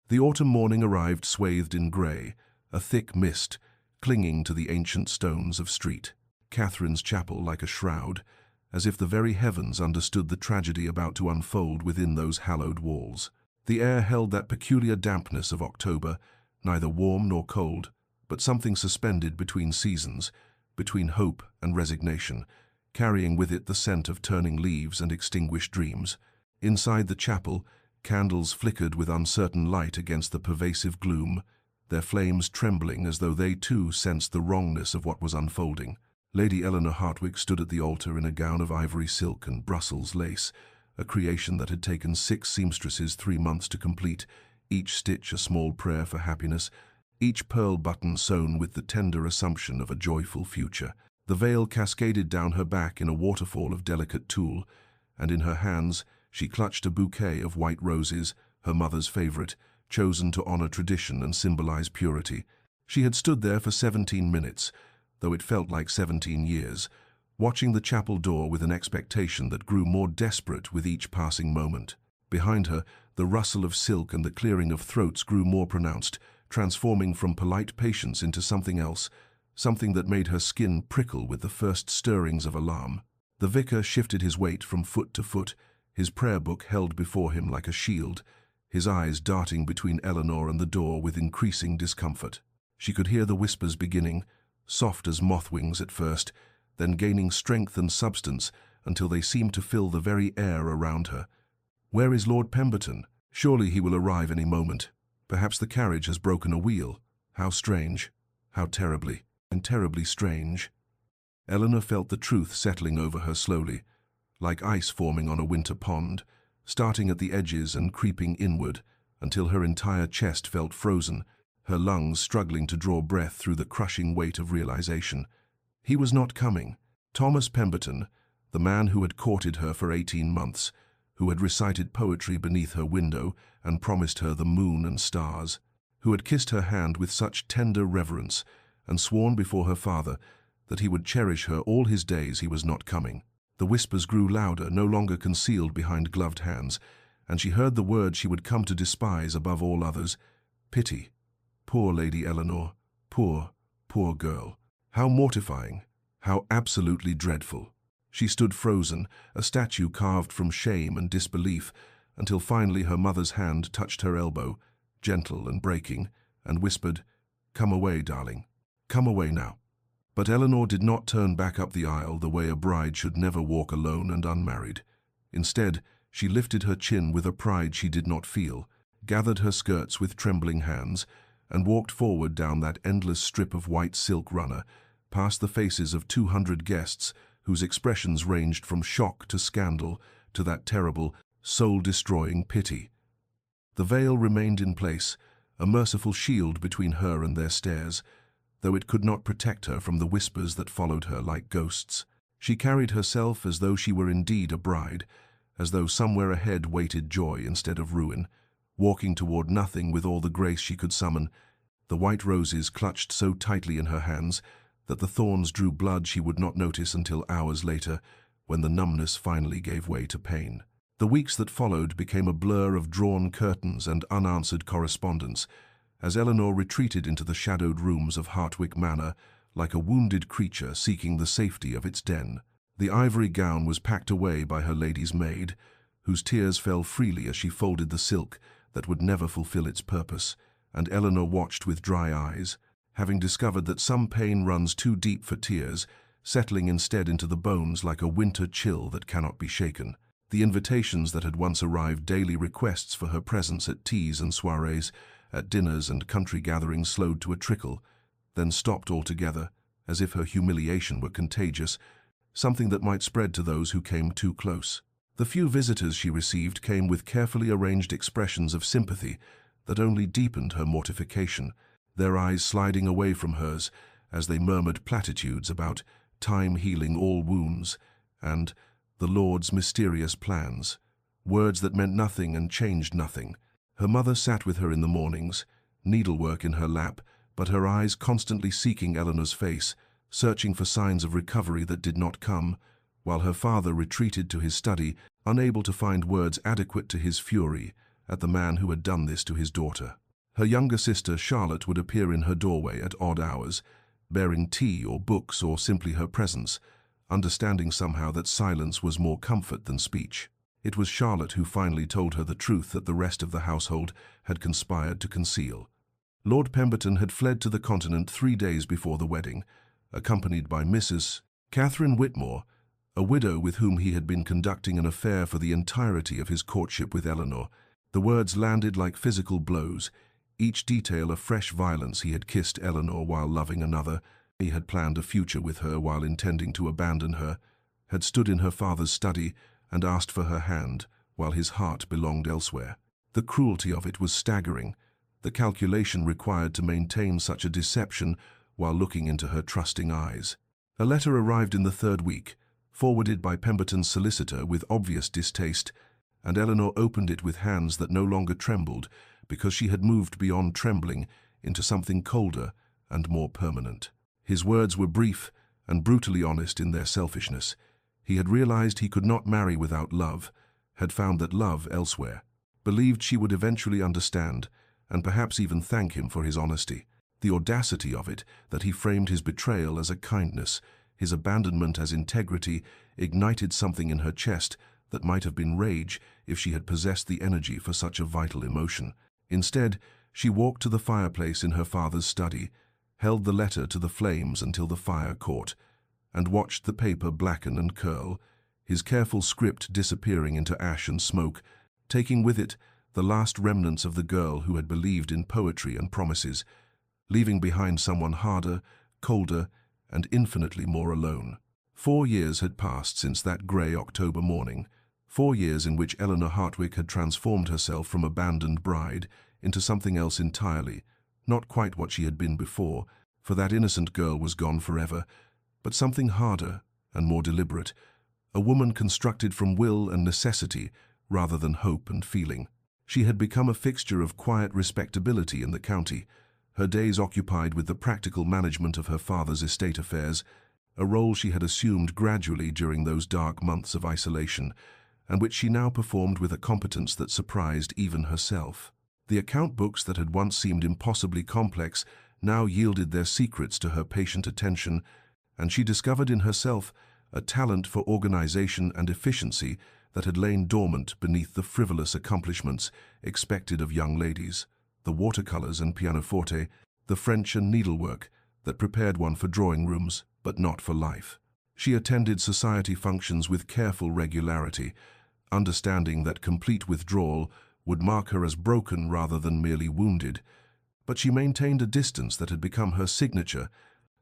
The autumn morning arrived swathed in grey, a thick mist clinging to the ancient stones of Street Catherine's chapel like a shroud, as if the very heavens understood the tragedy about to unfold within those hallowed walls. The air held that peculiar dampness of October, neither warm nor cold, but something suspended between seasons, between hope and resignation, carrying with it the scent of turning leaves and extinguished dreams. Inside the chapel, candles flickered with uncertain light against the pervasive gloom, their flames trembling as though they too sensed the wrongness of what was unfolding. Lady Eleanor Hartwig stood at the altar in a gown of ivory silk and Brussels lace, a creation that had taken 6 seamstresses 3 months to complete, each stitch a small prayer for happiness, each pearl button sewn with the tender assumption of a joyful future. The veil cascaded down her back in a waterfall of delicate tulle, and in her hands she clutched a bouquet of white roses, her mother's favorite, chosen to honor tradition and symbolize purity. She had stood there for 17 minutes, though it felt like 17 years, watching the chapel door with an expectation that grew more desperate with each passing moment. Behind her, the rustle of silk and the clearing of throats grew more pronounced, transforming from polite patience into something else, something that made her skin prickle with the first stirrings of alarm. The vicar shifted his weight from foot to foot, his prayer book held before him like a shield, his eyes darting between Eleanor and the door with increasing discomfort. She could hear the whispers beginning, soft as moth wings at first, then gaining strength and substance until they seemed to fill the very air around her. "Where is Lord Pemberton? Surely he will arrive any moment. Perhaps the carriage has broken a wheel. How strange, how terribly, and terribly strange." Eleanor felt the truth settling over her slowly, like ice forming on a winter pond, starting at the edges and creeping inward until her entire chest felt frozen, her lungs struggling to draw breath through the crushing weight of realization. He was not coming. Thomas Pemberton, the man who had courted her for 18 months, who had recited poetry beneath her window and promised her the moon and stars, who had kissed her hand with such tender reverence and sworn before her father that he would cherish her all his days, he was not coming. The whispers grew louder, no longer concealed behind gloved hands, and she heard the word she would come to despise above all others: pity. Poor Lady Eleanor, poor, poor girl. How mortifying, how absolutely dreadful. She stood frozen, a statue carved from shame and disbelief, until finally her mother's hand touched her elbow, gentle and breaking, and whispered, "Come away, darling. Come away now." But Eleanor did not turn back up the aisle the way a bride should never walk alone and unmarried. Instead, she lifted her chin with a pride she did not feel, gathered her skirts with trembling hands, and walked forward down that endless strip of white silk runner, past the faces of 200 guests whose expressions ranged from shock to scandal to that terrible, soul-destroying pity. The veil remained in place, a merciful shield between her and their stares, though it could not protect her from the whispers that followed her like ghosts. She carried herself as though she were indeed a bride, as though somewhere ahead waited joy instead of ruin, walking toward nothing with all the grace she could summon, the white roses clutched so tightly in her hands that the thorns drew blood she would not notice until hours later, when the numbness finally gave way to pain. The weeks that followed became a blur of drawn curtains and unanswered correspondence, as Eleanor retreated into the shadowed rooms of Hartwig Manor like a wounded creature seeking the safety of its den. The ivory gown was packed away by her lady's maid, whose tears fell freely as she folded the silk that would never fulfill its purpose, and Eleanor watched with dry eyes, having discovered that some pain runs too deep for tears, settling instead into the bones like a winter chill that cannot be shaken. The invitations that had once arrived, daily requests for her presence at teas and soirees, at dinners and country gatherings, slowed to a trickle, then stopped altogether, as if her humiliation were contagious, something that might spread to those who came too close. The few visitors she received came with carefully arranged expressions of sympathy that only deepened her mortification, their eyes sliding away from hers as they murmured platitudes about time healing all wounds and the Lord's mysterious plans, words that meant nothing and changed nothing. Her mother sat with her in the mornings, needlework in her lap, but her eyes constantly seeking Eleanor's face, searching for signs of recovery that did not come, while her father retreated to his study, unable to find words adequate to his fury at the man who had done this to his daughter. Her younger sister, Charlotte, would appear in her doorway at odd hours, bearing tea or books or simply her presence, understanding somehow that silence was more comfort than speech. It was Charlotte who finally told her the truth that the rest of the household had conspired to conceal. Lord Pemberton had fled to the continent 3 days before the wedding, accompanied by Mrs. Catherine Whitmore, a widow with whom he had been conducting an affair for the entirety of his courtship with Eleanor. The words landed like physical blows, each detail a fresh violence. He had kissed Eleanor while loving another, he had planned a future with her while intending to abandon her, had stood in her father's study and asked for her hand while his heart belonged elsewhere. The cruelty of it was staggering, the calculation required to maintain such a deception while looking into her trusting eyes. A letter arrived in the 3rd week, forwarded by Pemberton's solicitor with obvious distaste, and Eleanor opened it with hands that no longer trembled because she had moved beyond trembling into something colder and more permanent. His words were brief and brutally honest in their selfishness. He had realized he could not marry without love, had found that love elsewhere, believed she would eventually understand, and perhaps even thank him for his honesty. The audacity of it, that he framed his betrayal as a kindness, his abandonment as integrity, ignited something in her chest that might have been rage if she had possessed the energy for such a vital emotion. Instead, she walked to the fireplace in her father's study, held the letter to the flames until the fire caught, and watched the paper blacken and curl, his careful script disappearing into ash and smoke, taking with it the last remnants of the girl who had believed in poetry and promises, leaving behind someone harder, colder, and infinitely more alone. 4 years had passed since that grey October morning, 4 years in which Eleanor Hartwick had transformed herself from abandoned bride into something else entirely, not quite what she had been before, for that innocent girl was gone forever, but something harder and more deliberate, a woman constructed from will and necessity rather than hope and feeling. She had become a fixture of quiet respectability in the county, her days occupied with the practical management of her father's estate affairs, a role she had assumed gradually during those dark months of isolation, and which she now performed with a competence that surprised even herself. The account books that had once seemed impossibly complex now yielded their secrets to her patient attention, and she discovered in herself a talent for organization and efficiency that had lain dormant beneath the frivolous accomplishments expected of young ladies, the watercolors and pianoforte, the French and needlework that prepared one for drawing rooms, but not for life. She attended society functions with careful regularity, understanding that complete withdrawal would mark her as broken rather than merely wounded, but she maintained a distance that had become her signature,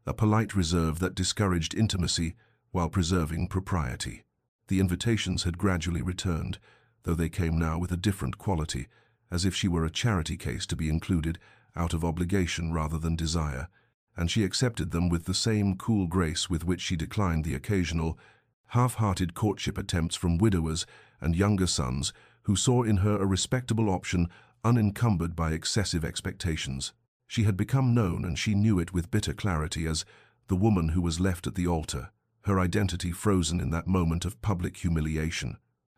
a polite reserve that discouraged intimacy while preserving propriety. The invitations had gradually returned, though they came now with a different quality, as if she were a charity case to be included out of obligation rather than desire, and she accepted them with the same cool grace with which she declined the occasional, half-hearted courtship attempts from widowers and younger sons who saw in her a respectable option unencumbered by excessive expectations. She had become known, and she knew it with bitter clarity, as the woman who was left at the altar, her identity frozen in that moment of public humiliation,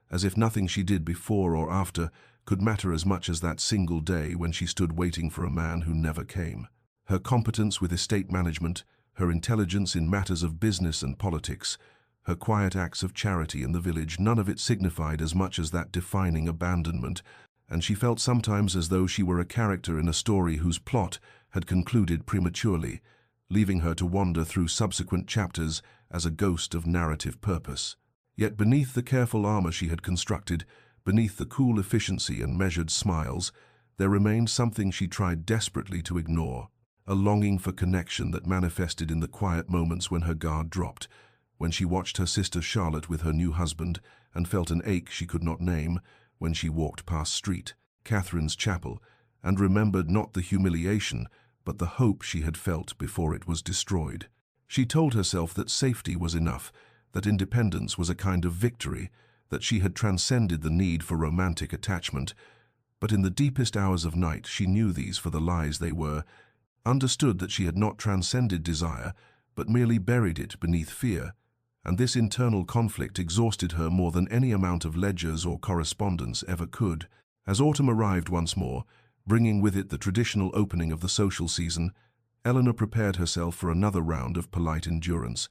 as if nothing she did before or after could matter as much as that single day when she stood waiting for a man who never came. Her competence with estate management, her intelligence in matters of business and politics, her quiet acts of charity in the village, none of it signified as much as that defining abandonment, and she felt sometimes as though she were a character in a story whose plot had concluded prematurely, leaving her to wander through subsequent chapters as a ghost of narrative purpose. Yet beneath the careful armor she had constructed, beneath the cool efficiency and measured smiles, there remained something she tried desperately to ignore, a longing for connection that manifested in the quiet moments when her guard dropped, when she watched her sister Charlotte with her new husband and felt an ache she could not name, when she walked past Street, Catherine's chapel, and remembered not the humiliation, but the hope she had felt before it was destroyed. She told herself that safety was enough, that independence was a kind of victory, that she had transcended the need for romantic attachment, but in the deepest hours of night she knew these for the lies they were, understood that she had not transcended desire, but merely buried it beneath fear, and this internal conflict exhausted her more than any amount of ledgers or correspondence ever could. As autumn arrived once more, bringing with it the traditional opening of the social season, Eleanor prepared herself for another round of polite endurance,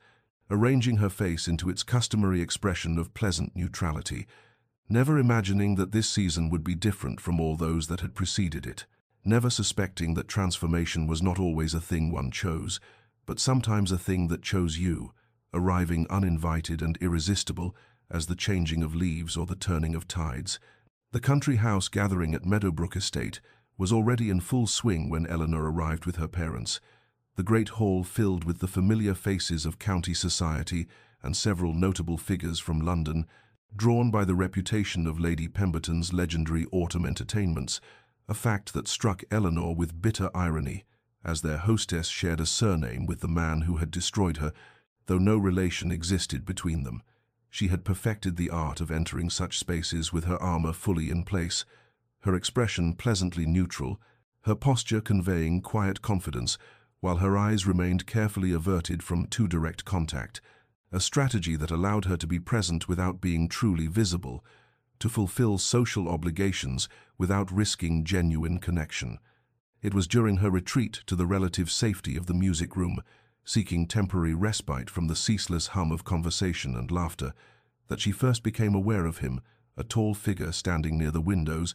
arranging her face into its customary expression of pleasant neutrality, never imagining that this season would be different from all those that had preceded it, never suspecting that transformation was not always a thing one chose, but sometimes a thing that chose you, arriving uninvited and irresistible as the changing of leaves or the turning of tides. The country house gathering at Meadowbrook Estate was already in full swing when Eleanor arrived with her parents, the great hall filled with the familiar faces of county society and several notable figures from London, drawn by the reputation of Lady Pemberton's legendary autumn entertainments, a fact that struck Eleanor with bitter irony, as their hostess shared a surname with the man who had destroyed her, though no relation existed between them. She had perfected the art of entering such spaces with her armor fully in place, her expression pleasantly neutral, her posture conveying quiet confidence, while her eyes remained carefully averted from too direct contact, a strategy that allowed her to be present without being truly visible, to fulfill social obligations without risking genuine connection. It was during her retreat to the relative safety of the music room, seeking temporary respite from the ceaseless hum of conversation and laughter, that she first became aware of him, a tall figure standing near the windows,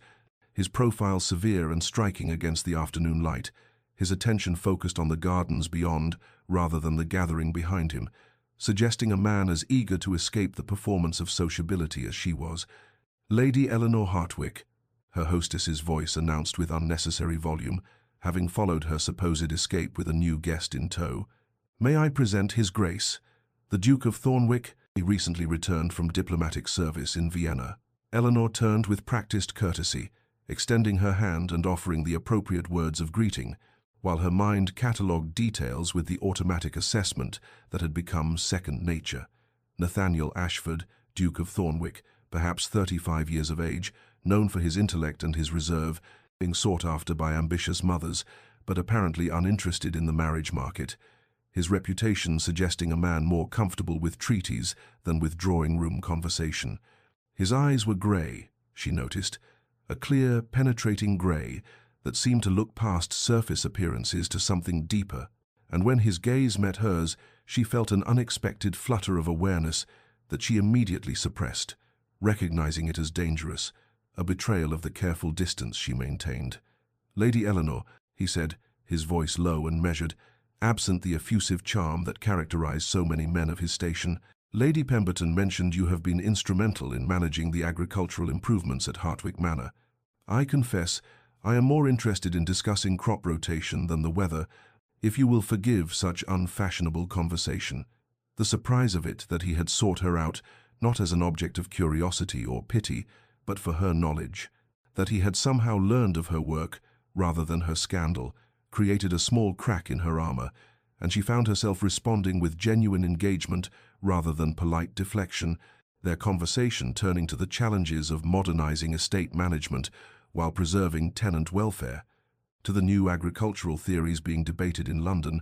his profile severe and striking against the afternoon light, his attention focused on the gardens beyond rather than the gathering behind him, suggesting a man as eager to escape the performance of sociability as she was. Lady Eleanor Hartwick, her hostess's voice announced with unnecessary volume, having followed her supposed escape with a new guest in tow. May I present His Grace, the Duke of Thornwick? He recently returned from diplomatic service in Vienna. Eleanor turned with practiced courtesy, extending her hand and offering the appropriate words of greeting, while her mind catalogued details with the automatic assessment that had become second nature. Nathaniel Ashford, Duke of Thornwick, perhaps 35 years of age, known for his intellect and his reserve, being sought after by ambitious mothers, but apparently uninterested in the marriage market, his reputation suggesting a man more comfortable with treaties than with drawing-room conversation. His eyes were grey, she noticed, a clear, penetrating grey that seemed to look past surface appearances to something deeper, and when his gaze met hers, she felt an unexpected flutter of awareness that she immediately suppressed, recognizing it as dangerous, a betrayal of the careful distance she maintained. "Lady Eleanor," he said, his voice low and measured, absent the effusive charm that characterized so many men of his station, "Lady Pemberton mentioned you have been instrumental in managing the agricultural improvements at Hartwick Manor. I confess I am more interested in discussing crop rotation than the weather, if you will forgive such unfashionable conversation." The surprise of it that he had sought her out, not as an object of curiosity or pity, but for her knowledge, that he had somehow learned of her work rather than her scandal, created a small crack in her armor, and she found herself responding with genuine engagement rather than polite deflection, their conversation turning to the challenges of modernizing estate management while preserving tenant welfare, to the new agricultural theories being debated in London,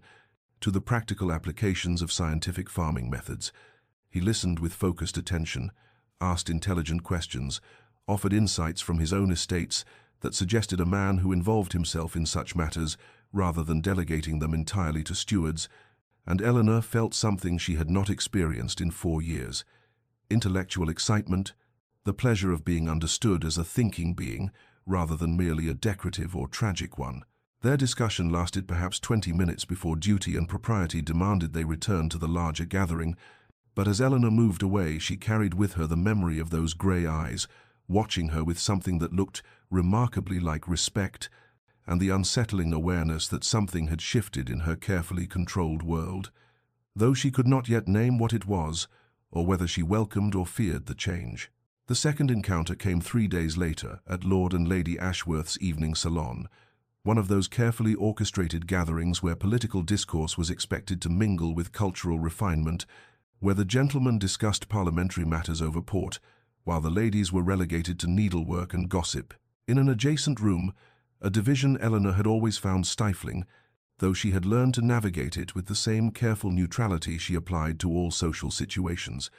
to the practical applications of scientific farming methods. He listened with focused attention, asked intelligent questions, offered insights from his own estates that suggested a man who involved himself in such matters rather than delegating them entirely to stewards, and Eleanor felt something she had not experienced in 4 years. Intellectual excitement, the pleasure of being understood as a thinking being rather than merely a decorative or tragic one. Their discussion lasted perhaps 20 minutes before duty and propriety demanded they return to the larger gathering, but as Eleanor moved away, she carried with her the memory of those grey eyes, watching her with something that looked remarkably like respect, and the unsettling awareness that something had shifted in her carefully controlled world, though she could not yet name what it was, or whether she welcomed or feared the change. The second encounter came 3 days later at Lord and Lady Ashworth's evening salon, one of those carefully orchestrated gatherings where political discourse was expected to mingle with cultural refinement, where the gentlemen discussed parliamentary matters over port, while the ladies were relegated to needlework and gossip. In an adjacent room, a division Eleanor had always found stifling, though she had learned to navigate it with the same careful neutrality she applied to all social situations.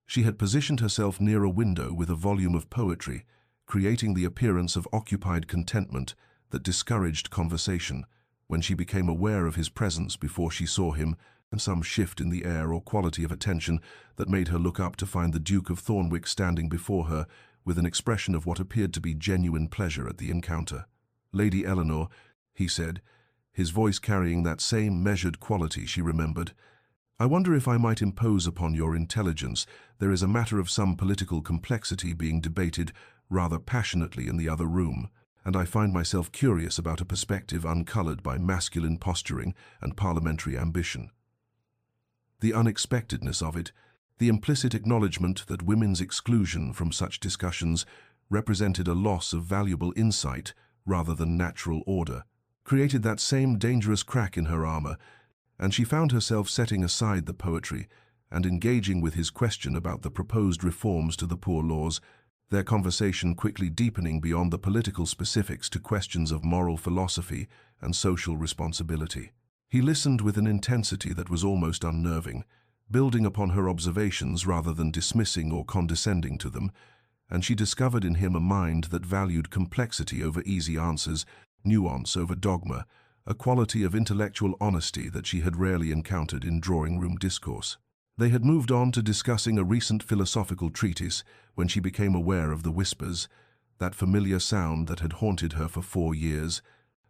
She had positioned herself near a window with a volume of poetry, creating the appearance of occupied contentment that discouraged conversation. When she became aware of his presence before she saw him, and some shift in the air or quality of attention that made her look up to find the Duke of Thornwick standing before her with an expression of what appeared to be genuine pleasure at the encounter. "Lady Eleanor," he said, his voice carrying that same measured quality she remembered, "I wonder if I might impose upon your intelligence. There is a matter of some political complexity being debated rather passionately in the other room, and I find myself curious about a perspective uncolored by masculine posturing and parliamentary ambition. The unexpectedness of it, the implicit acknowledgement that women's exclusion from such discussions represented a loss of valuable insight rather than natural order, created that same dangerous crack in her armor, and she found herself setting aside the poetry and engaging with his question about the proposed reforms to the poor laws, their conversation quickly deepening beyond the political specifics to questions of moral philosophy and social responsibility. He listened with an intensity that was almost unnerving, building upon her observations rather than dismissing or condescending to them, and she discovered in him a mind that valued complexity over easy answers, nuance over dogma, a quality of intellectual honesty that she had rarely encountered in drawing-room discourse. They had moved on to discussing a recent philosophical treatise when she became aware of the whispers, that familiar sound that had haunted her for 4 years,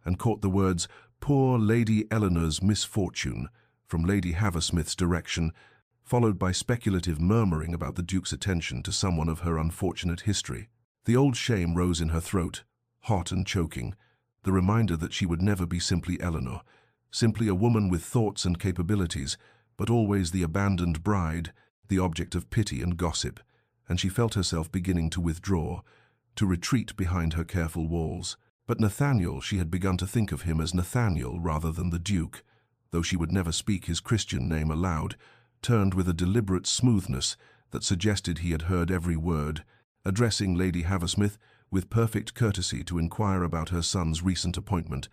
and caught the words, "Poor Lady Eleanor's misfortune," from Lady Haversmith's direction, followed by speculative murmuring about the Duke's attention to someone of her unfortunate history. The old shame rose in her throat, hot and choking, the reminder that she would never be simply Eleanor, simply a woman with thoughts and capabilities, but always the abandoned bride, the object of pity and gossip, and she felt herself beginning to withdraw, to retreat behind her careful walls. But Nathaniel, she had begun to think of him as Nathaniel rather than the Duke, though she would never speak his Christian name aloud, turned with a deliberate smoothness that suggested he had heard every word, addressing Lady Haversmith with perfect courtesy to inquire about her son's recent appointment,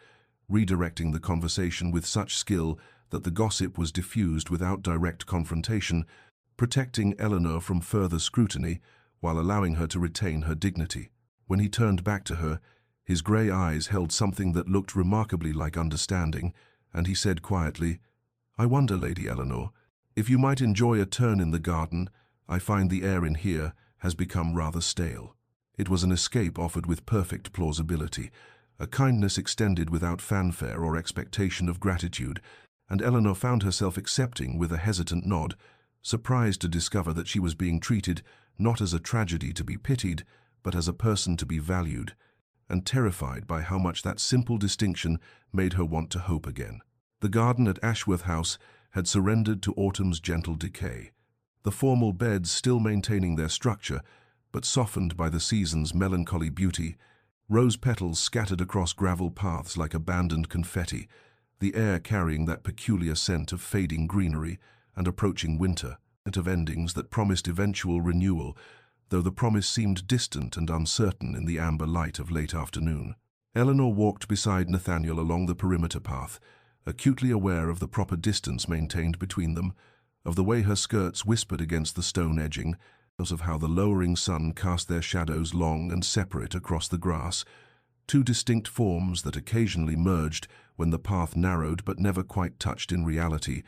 redirecting the conversation with such skill that the gossip was diffused without direct confrontation, protecting Eleanor from further scrutiny while allowing her to retain her dignity. When he turned back to her, his grey eyes held something that looked remarkably like understanding, and he said quietly, "I wonder, Lady Eleanor, if you might enjoy a turn in the garden. I find the air in here has become rather stale." It was an escape offered with perfect plausibility, a kindness extended without fanfare or expectation of gratitude, and Eleanor found herself accepting with a hesitant nod, surprised to discover that she was being treated not as a tragedy to be pitied, but as a person to be valued, and terrified by how much that simple distinction made her want to hope again. The garden at Ashworth House had surrendered to autumn's gentle decay, the formal beds still maintaining their structure, but softened by the season's melancholy beauty, rose petals scattered across gravel paths like abandoned confetti, the air carrying that peculiar scent of fading greenery and approaching winter, and of endings that promised eventual renewal, though the promise seemed distant and uncertain in the amber light of late afternoon. Eleanor walked beside Nathaniel along the perimeter path, acutely aware of the proper distance maintained between them, of the way her skirts whispered against the stone edging, of how the lowering sun cast their shadows long and separate across the grass, two distinct forms that occasionally merged when the path narrowed but never quite touched in reality,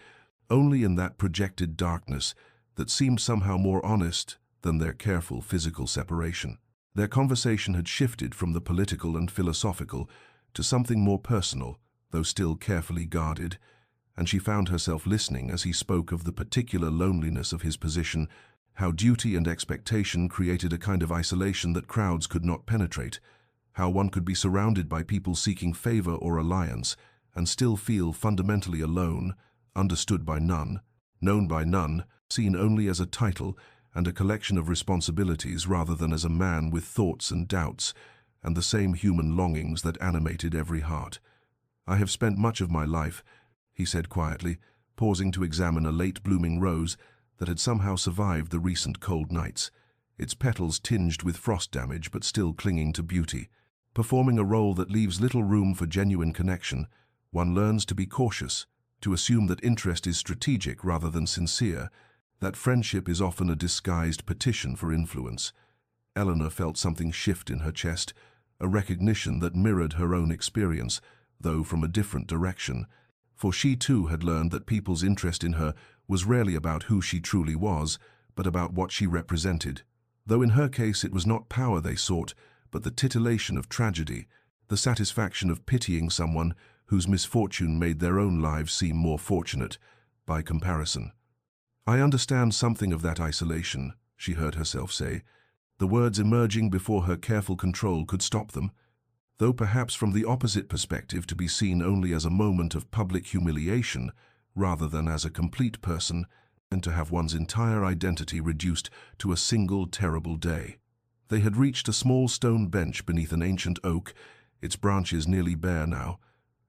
only in that projected darkness that seemed somehow more honest than their careful physical separation. Their conversation had shifted from the political and philosophical to something more personal, though still carefully guarded, and she found herself listening as he spoke of the particular loneliness of his position, how duty and expectation created a kind of isolation that crowds could not penetrate, how one could be surrounded by people seeking favor or alliance and still feel fundamentally alone, understood by none, known by none, seen only as a title and a collection of responsibilities rather than as a man with thoughts and doubts and the same human longings that animated every heart. "I have spent much of my life," he said quietly, pausing to examine a late-blooming rose that had somehow survived the recent cold nights, its petals tinged with frost damage but still clinging to beauty. Performing a role that leaves little room for genuine connection, one learns to be cautious, to assume that interest is strategic rather than sincere, that friendship is often a disguised petition for influence. Eleanor felt something shift in her chest, a recognition that mirrored her own experience, though from a different direction. For she too had learned that people's interest in her was rarely about who she truly was, but about what she represented. Though in her case it was not power they sought, but the titillation of tragedy, the satisfaction of pitying someone whose misfortune made their own lives seem more fortunate by comparison. "I understand something of that isolation," she heard herself say. The words emerging before her careful control could stop them, though perhaps from the opposite perspective, to be seen only as a moment of public humiliation rather than as a complete person, and to have one's entire identity reduced to a single terrible day. They had reached a small stone bench beneath an ancient oak, its branches nearly bare now,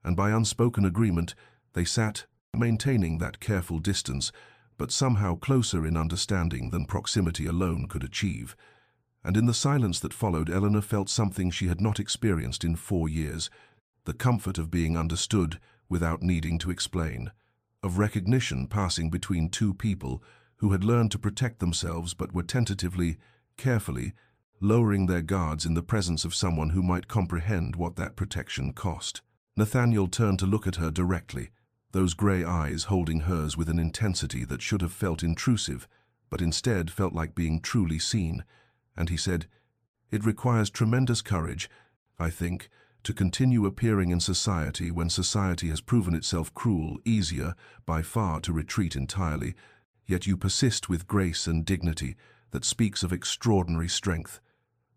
and by unspoken agreement they sat, maintaining that careful distance, but somehow closer in understanding than proximity alone could achieve. And in the silence that followed, Eleanor felt something she had not experienced in 4 years, the comfort of being understood without needing to explain, of recognition passing between two people who had learned to protect themselves but were tentatively, carefully, lowering their guards in the presence of someone who might comprehend what that protection cost. Nathaniel turned to look at her directly, those grey eyes holding hers with an intensity that should have felt intrusive, but instead felt like being truly seen, and he said, "It requires tremendous courage, I think, to continue appearing in society when society has proven itself cruel, easier, by far, to retreat entirely, yet you persist with grace and dignity that speaks of extraordinary strength."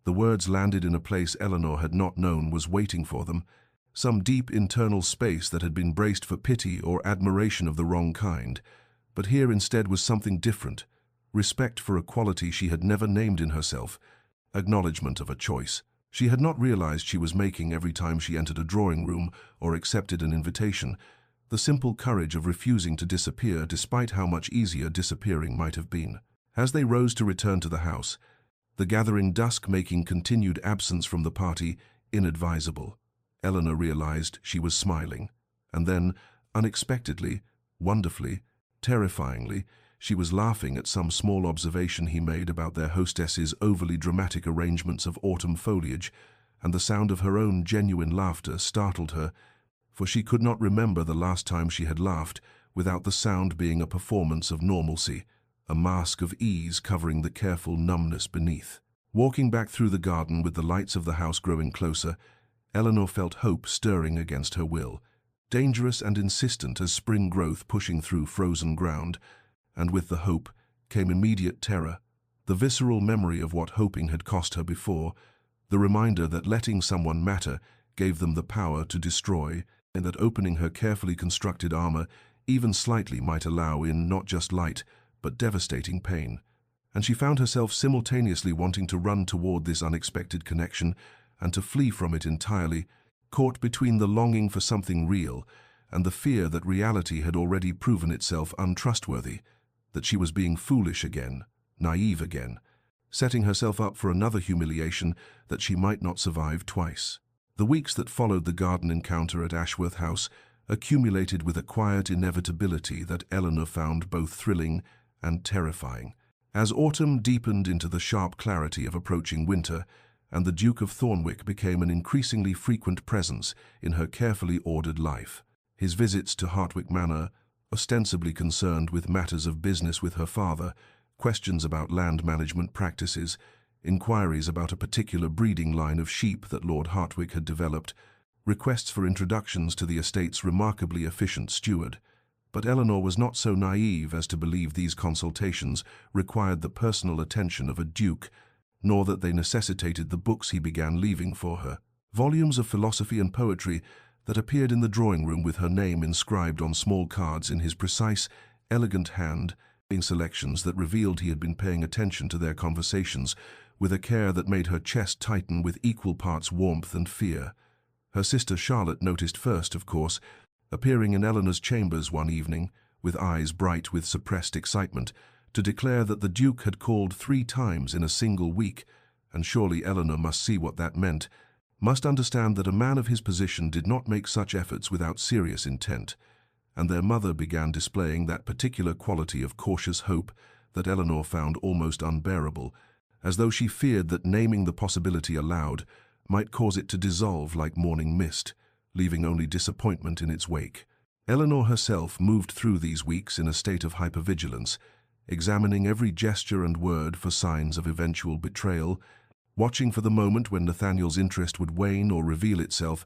The words landed in a place Eleanor had not known was waiting for them, some deep internal space that had been braced for pity or admiration of the wrong kind. But here instead was something different, respect for a quality she had never named in herself, acknowledgement of a choice she had not realized she was making every time she entered a drawing room or accepted an invitation, the simple courage of refusing to disappear despite how much easier disappearing might have been. As they rose to return to the house, the gathering dusk making continued absence from the party inadvisable. Eleanor realized she was smiling, and then, unexpectedly, wonderfully, terrifyingly, she was laughing at some small observation he made about their hostess's overly dramatic arrangements of autumn foliage, and the sound of her own genuine laughter startled her, for she could not remember the last time she had laughed without the sound being a performance of normalcy, a mask of ease covering the careful numbness beneath. Walking back through the garden with the lights of the house growing closer, Eleanor felt hope stirring against her will, dangerous and insistent as spring growth pushing through frozen ground, and with the hope came immediate terror, the visceral memory of what hoping had cost her before, the reminder that letting someone matter gave them the power to destroy, and that opening her carefully constructed armor even slightly might allow in not just light, but devastating pain. And she found herself simultaneously wanting to run toward this unexpected connection and to flee from it entirely, caught between the longing for something real and the fear that reality had already proven itself untrustworthy, that she was being foolish again, naive again, setting herself up for another humiliation that she might not survive twice. The weeks that followed the garden encounter at Ashworth House accumulated with a quiet inevitability that Eleanor found both thrilling and terrifying. As autumn deepened into the sharp clarity of approaching winter, and the Duke of Thornwick became an increasingly frequent presence in her carefully ordered life, his visits to Hartwick Manor, ostensibly concerned with matters of business with her father, questions about land management practices, inquiries about a particular breeding line of sheep that Lord Hartwick had developed, requests for introductions to the estate's remarkably efficient steward. But Eleanor was not so naive as to believe these consultations required the personal attention of a duke, nor that they necessitated the books he began leaving for her. Volumes of philosophy and poetry that appeared in the drawing room with her name inscribed on small cards in his precise, elegant hand, being selections that revealed he had been paying attention to their conversations with a care that made her chest tighten with equal parts warmth and fear. Her sister Charlotte noticed first, of course, appearing in Eleanor's chambers one evening, with eyes bright with suppressed excitement, to declare that the Duke had called 3 times in a single week, and surely Eleanor must see what that meant, must understand that a man of his position did not make such efforts without serious intent, and their mother began displaying that particular quality of cautious hope that Eleanor found almost unbearable, as though she feared that naming the possibility aloud might cause it to dissolve like morning mist, leaving only disappointment in its wake. Eleanor herself moved through these weeks in a state of hypervigilance, examining every gesture and word for signs of eventual betrayal, watching for the moment when Nathaniel's interest would wane or reveal itself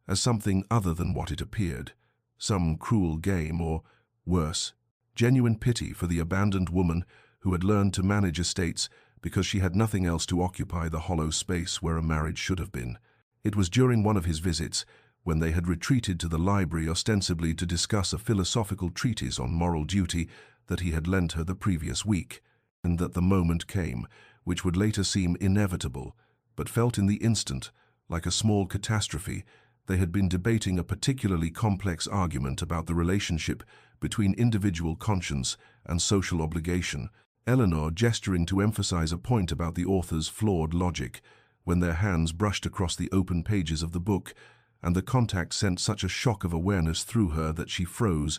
as something other than what it appeared, some cruel game or, worse, genuine pity for the abandoned woman who had learned to manage estates because she had nothing else to occupy the hollow space where a marriage should have been. It was during one of his visits, when they had retreated to the library ostensibly to discuss a philosophical treatise on moral duty that he had lent her the previous week, and that the moment came, which would later seem inevitable, but felt in the instant like a small catastrophe. They had been debating a particularly complex argument about the relationship between individual conscience and social obligation, Eleanor gesturing to emphasize a point about the author's flawed logic, when their hands brushed across the open pages of the book, and the contact sent such a shock of awareness through her that she froze,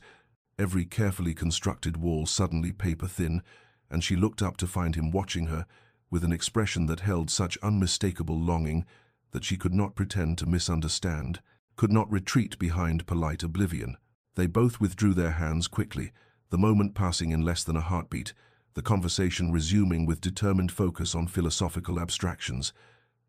every carefully constructed wall suddenly paper-thin, and she looked up to find him watching her, with an expression that held such unmistakable longing that she could not pretend to misunderstand, could not retreat behind polite oblivion. They both withdrew their hands quickly, the moment passing in less than a heartbeat, the conversation resuming with determined focus on philosophical abstractions.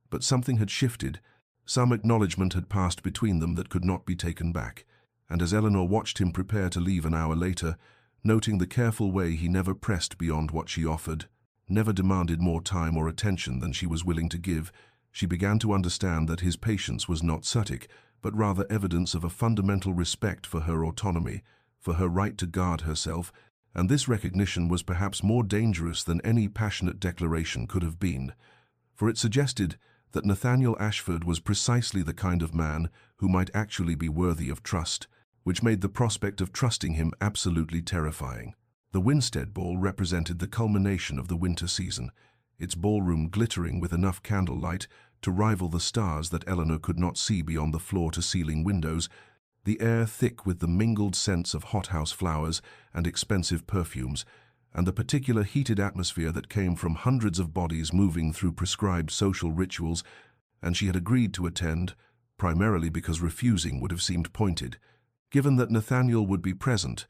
But something had shifted. Some acknowledgement had passed between them that could not be taken back, and as Eleanor watched him prepare to leave an hour later, noting the careful way he never pressed beyond what she offered, never demanded more time or attention than she was willing to give, she began to understand that his patience was not static, but rather evidence of a fundamental respect for her autonomy, for her right to guard herself, and this recognition was perhaps more dangerous than any passionate declaration could have been, for it suggested that Nathaniel Ashford was precisely the kind of man who might actually be worthy of trust, which made the prospect of trusting him absolutely terrifying. The Winstead Ball represented the culmination of the winter season, its ballroom glittering with enough candlelight to rival the stars that Eleanor could not see beyond the floor-to-ceiling windows, the air thick with the mingled scents of hothouse flowers and expensive perfumes, and the particular heated atmosphere that came from hundreds of bodies moving through prescribed social rituals, and she had agreed to attend, primarily because refusing would have seemed pointed, given that Nathaniel would be present,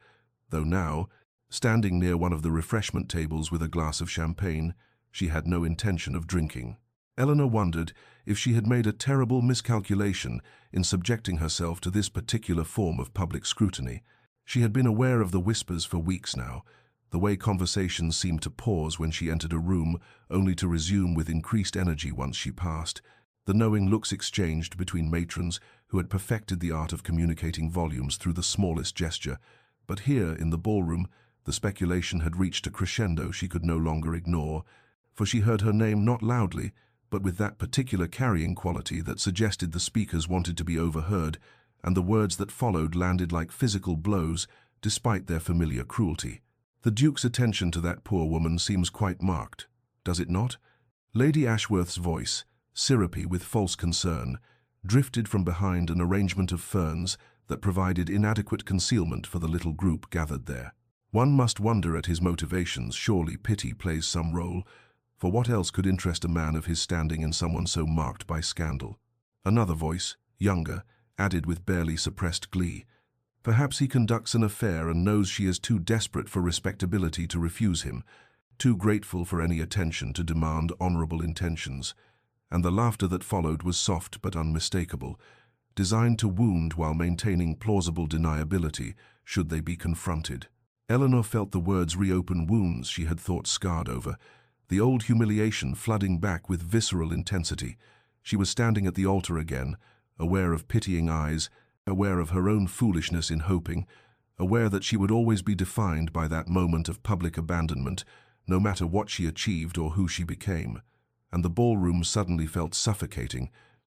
though now, standing near one of the refreshment tables with a glass of champagne, she had no intention of drinking. Eleanor wondered if she had made a terrible miscalculation in subjecting herself to this particular form of public scrutiny. She had been aware of the whispers for weeks now, the way conversations seemed to pause when she entered a room, only to resume with increased energy once she passed, the knowing looks exchanged between matrons who had perfected the art of communicating volumes through the smallest gesture. But here, in the ballroom, the speculation had reached a crescendo she could no longer ignore, for she heard her name not loudly, but with that particular carrying quality that suggested the speakers wanted to be overheard, and the words that followed landed like physical blows, despite their familiar cruelty. The Duke's attention to that poor woman seems quite marked, does it not? Lady Ashworth's voice, syrupy with false concern, drifted from behind an arrangement of ferns that provided inadequate concealment for the little group gathered there. One must wonder at his motivations. Surely pity plays some role, for what else could interest a man of his standing in someone so marked by scandal? Another voice, younger, added with barely suppressed glee. Perhaps he conducts an affair and knows she is too desperate for respectability to refuse him, too grateful for any attention to demand honorable intentions. And the laughter that followed was soft but unmistakable, designed to wound while maintaining plausible deniability should they be confronted. Eleanor felt the words reopen wounds she had thought scarred over, the old humiliation flooding back with visceral intensity. She was standing at the altar again, aware of pitying eyes, aware of her own foolishness in hoping, aware that she would always be defined by that moment of public abandonment, no matter what she achieved or who she became. And the ballroom suddenly felt suffocating,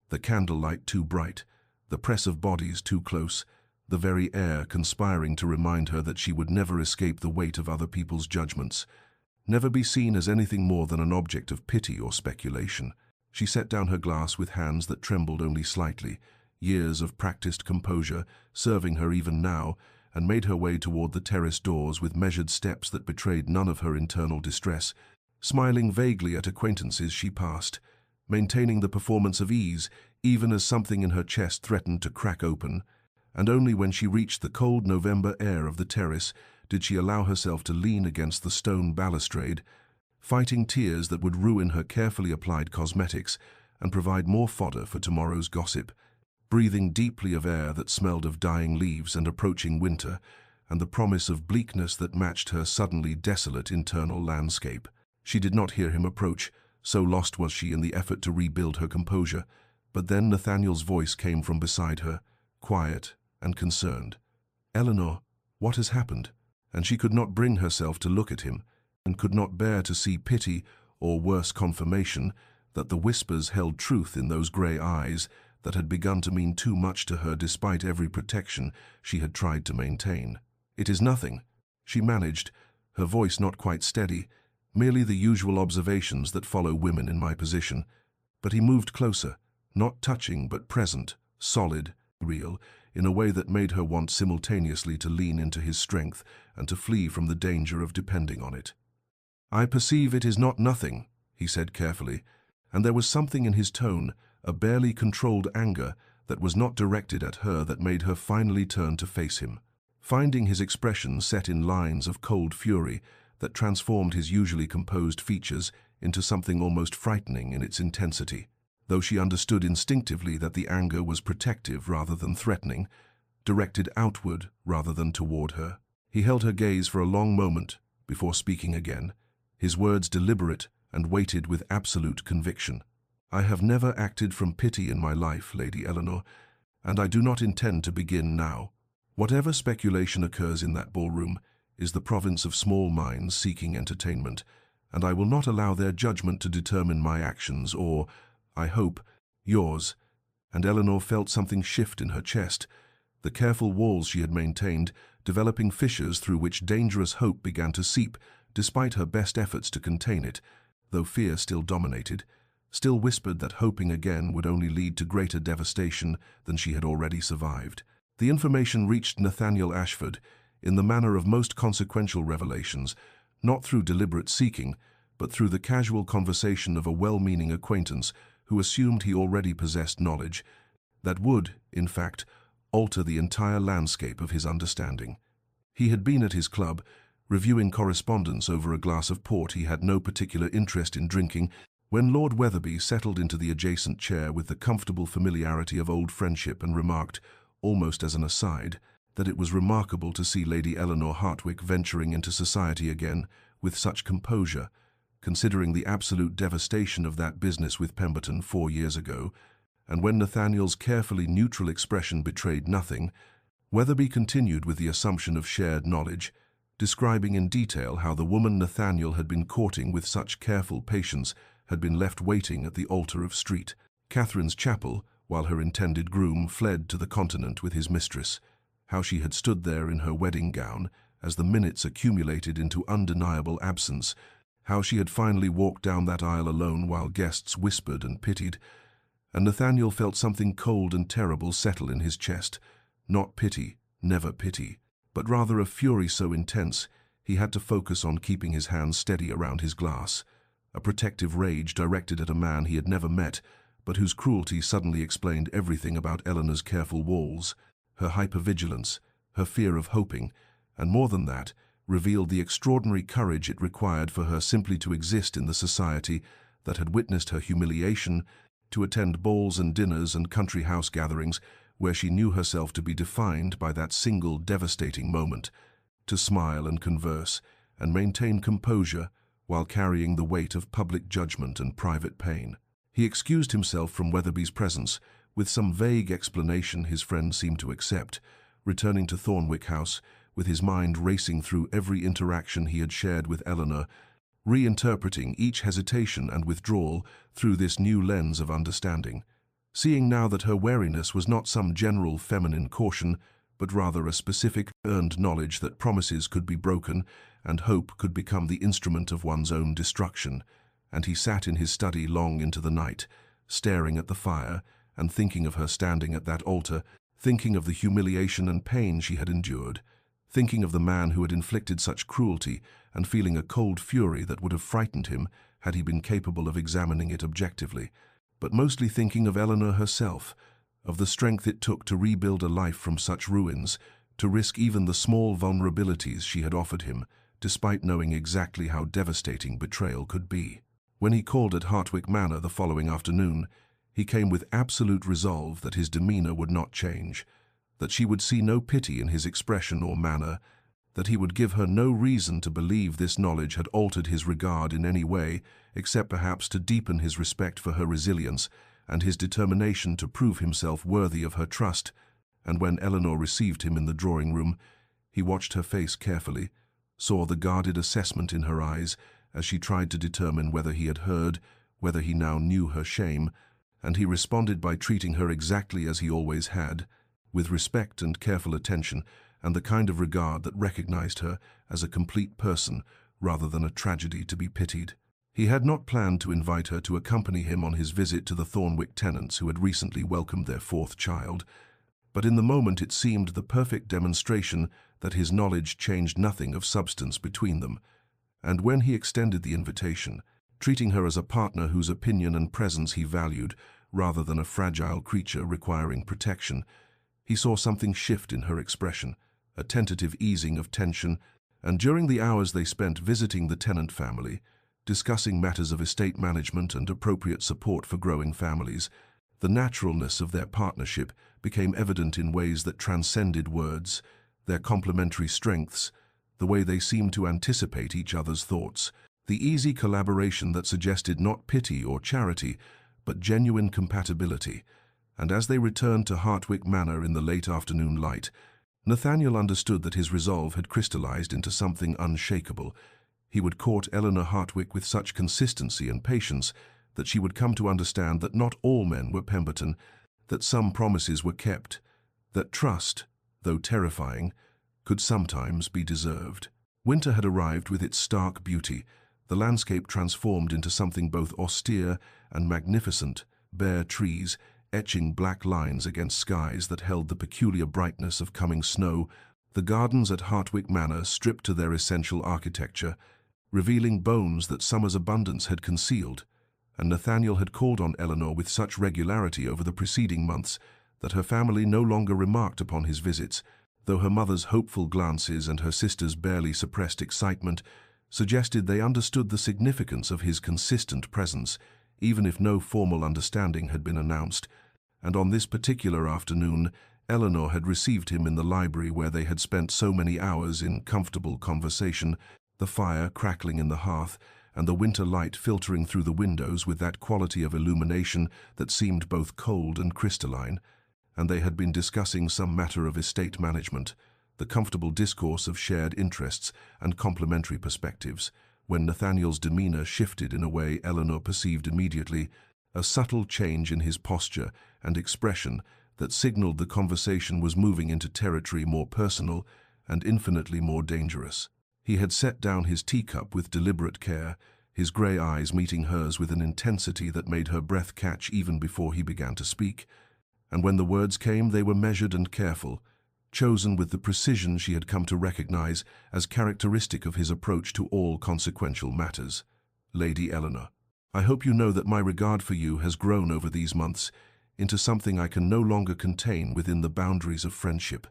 the candlelight too bright, the press of bodies too close, the very air conspiring to remind her that she would never escape the weight of other people's judgments, never be seen as anything more than an object of pity or speculation. She set down her glass with hands that trembled only slightly, years of practiced composure serving her even now, and made her way toward the terrace doors with measured steps that betrayed none of her internal distress. smiling vaguely at acquaintances she passed, maintaining the performance of ease even as something in her chest threatened to crack open, and only when she reached the cold November air of the terrace did she allow herself to lean against the stone balustrade, fighting tears that would ruin her carefully applied cosmetics and provide more fodder for tomorrow's gossip, breathing deeply of air that smelled of dying leaves and approaching winter, and the promise of bleakness that matched her suddenly desolate internal landscape. She did not hear him approach, so lost was she in the effort to rebuild her composure, but then Nathaniel's voice came from beside her, quiet and concerned. "Eleanor, what has happened?" And she could not bring herself to look at him, and could not bear to see pity, or worse confirmation, that the whispers held truth in those grey eyes that had begun to mean too much to her despite every protection she had tried to maintain. "It is nothing," she managed, her voice not quite steady, merely the usual observations that follow women in my position. But he moved closer, not touching but present, solid, real, in a way that made her want simultaneously to lean into his strength and to flee from the danger of depending on it. "I perceive it is not nothing," he said carefully, and there was something in his tone, a barely controlled anger that was not directed at her, that made her finally turn to face him. Finding his expression set in lines of cold fury that transformed his usually composed features into something almost frightening in its intensity, though she understood instinctively that the anger was protective rather than threatening, directed outward rather than toward her. He held her gaze for a long moment before speaking again, his words deliberate and weighted with absolute conviction. "I have never acted from pity in my life, Lady Eleanor, and I do not intend to begin now. Whatever speculation occurs in that ballroom is the province of small minds seeking entertainment, and I will not allow their judgment to determine my actions or, I hope, yours." And Eleanor felt something shift in her chest, the careful walls she had maintained developing fissures through which dangerous hope began to seep, despite her best efforts to contain it, though fear still dominated, still whispered that hoping again would only lead to greater devastation than she had already survived. The information reached Nathaniel Ashford in the manner of most consequential revelations, not through deliberate seeking, but through the casual conversation of a well-meaning acquaintance who assumed he already possessed knowledge that would, in fact, alter the entire landscape of his understanding. He had been at his club, reviewing correspondence over a glass of port he had no particular interest in drinking, when Lord Weatherby settled into the adjacent chair with the comfortable familiarity of old friendship and remarked, almost as an aside, that it was remarkable to see Lady Eleanor Hartwick venturing into society again with such composure, considering the absolute devastation of that business with Pemberton 4 years ago, and when Nathaniel's carefully neutral expression betrayed nothing, Weatherby continued with the assumption of shared knowledge, describing in detail how the woman Nathaniel had been courting with such careful patience had been left waiting at the altar of St. Catherine's Chapel while her intended groom fled to the continent with his mistress, how she had stood there in her wedding gown as the minutes accumulated into undeniable absence, how she had finally walked down that aisle alone while guests whispered and pitied, and Nathaniel felt something cold and terrible settle in his chest, not pity, never pity, but rather a fury so intense he had to focus on keeping his hands steady around his glass, a protective rage directed at a man he had never met, but whose cruelty suddenly explained everything about Eleanor's careful walls, her hypervigilance, her fear of hoping, and more than that, revealed the extraordinary courage it required for her simply to exist in the society that had witnessed her humiliation, to attend balls and dinners and country house gatherings where she knew herself to be defined by that single devastating moment, to smile and converse and maintain composure while carrying the weight of public judgment and private pain. He excused himself from Weatherby's presence with some vague explanation his friend seemed to accept, returning to Thornwick House with his mind racing through every interaction he had shared with Eleanor, reinterpreting each hesitation and withdrawal through this new lens of understanding, seeing now that her wariness was not some general feminine caution, but rather a specific earned knowledge that promises could be broken and hope could become the instrument of one's own destruction. And he sat in his study long into the night, staring at the fire and thinking of her standing at that altar, thinking of the humiliation and pain she had endured, thinking of the man who had inflicted such cruelty and feeling a cold fury that would have frightened him had he been capable of examining it objectively, but mostly thinking of Eleanor herself, of the strength it took to rebuild a life from such ruins, to risk even the small vulnerabilities she had offered him, despite knowing exactly how devastating betrayal could be. When he called at Hartwick Manor the following afternoon, he came with absolute resolve that his demeanor would not change, that she would see no pity in his expression or manner, that he would give her no reason to believe this knowledge had altered his regard in any way, except perhaps to deepen his respect for her resilience and his determination to prove himself worthy of her trust. And when Eleanor received him in the drawing-room, he watched her face carefully, saw the guarded assessment in her eyes as she tried to determine whether he had heard, whether he now knew her shame, and he responded by treating her exactly as he always had, with respect and careful attention, and the kind of regard that recognized her as a complete person rather than a tragedy to be pitied. He had not planned to invite her to accompany him on his visit to the Thornwick tenants who had recently welcomed their fourth child, but in the moment it seemed the perfect demonstration that his knowledge changed nothing of substance between them, and when he extended the invitation, treating her as a partner whose opinion and presence he valued rather than a fragile creature requiring protection, he saw something shift in her expression, a tentative easing of tension, and during the hours they spent visiting the tenant family, discussing matters of estate management and appropriate support for growing families, the naturalness of their partnership became evident in ways that transcended words, their complementary strengths, the way they seemed to anticipate each other's thoughts, the easy collaboration that suggested not pity or charity, but genuine compatibility. And as they returned to Hartwick Manor in the late afternoon light, Nathaniel understood that his resolve had crystallized into something unshakable. He would court Eleanor Hartwick with such consistency and patience that she would come to understand that not all men were Pemberton, that some promises were kept, that trust, though terrifying, could sometimes be deserved. Winter had arrived with its stark beauty, the landscape transformed into something both austere and magnificent, bare trees, etching black lines against skies that held the peculiar brightness of coming snow, the gardens at Hartwick Manor stripped to their essential architecture, revealing bones that summer's abundance had concealed, and Nathaniel had called on Eleanor with such regularity over the preceding months that her family no longer remarked upon his visits, though her mother's hopeful glances and her sister's barely suppressed excitement suggested they understood the significance of his consistent presence, even if no formal understanding had been announced. And on this particular afternoon, Eleanor had received him in the library where they had spent so many hours in comfortable conversation, the fire crackling in the hearth, and the winter light filtering through the windows with that quality of illumination that seemed both cold and crystalline, and they had been discussing some matter of estate management, the comfortable discourse of shared interests and complementary perspectives, when Nathaniel's demeanor shifted in a way Eleanor perceived immediately, a subtle change in his posture and expression that signaled the conversation was moving into territory more personal and infinitely more dangerous. He had set down his teacup with deliberate care, his grey eyes meeting hers with an intensity that made her breath catch even before he began to speak, and when the words came they were measured and careful, chosen with the precision she had come to recognize as characteristic of his approach to all consequential matters. Lady Eleanor, I hope you know that my regard for you has grown over these months into something I can no longer contain within the boundaries of friendship.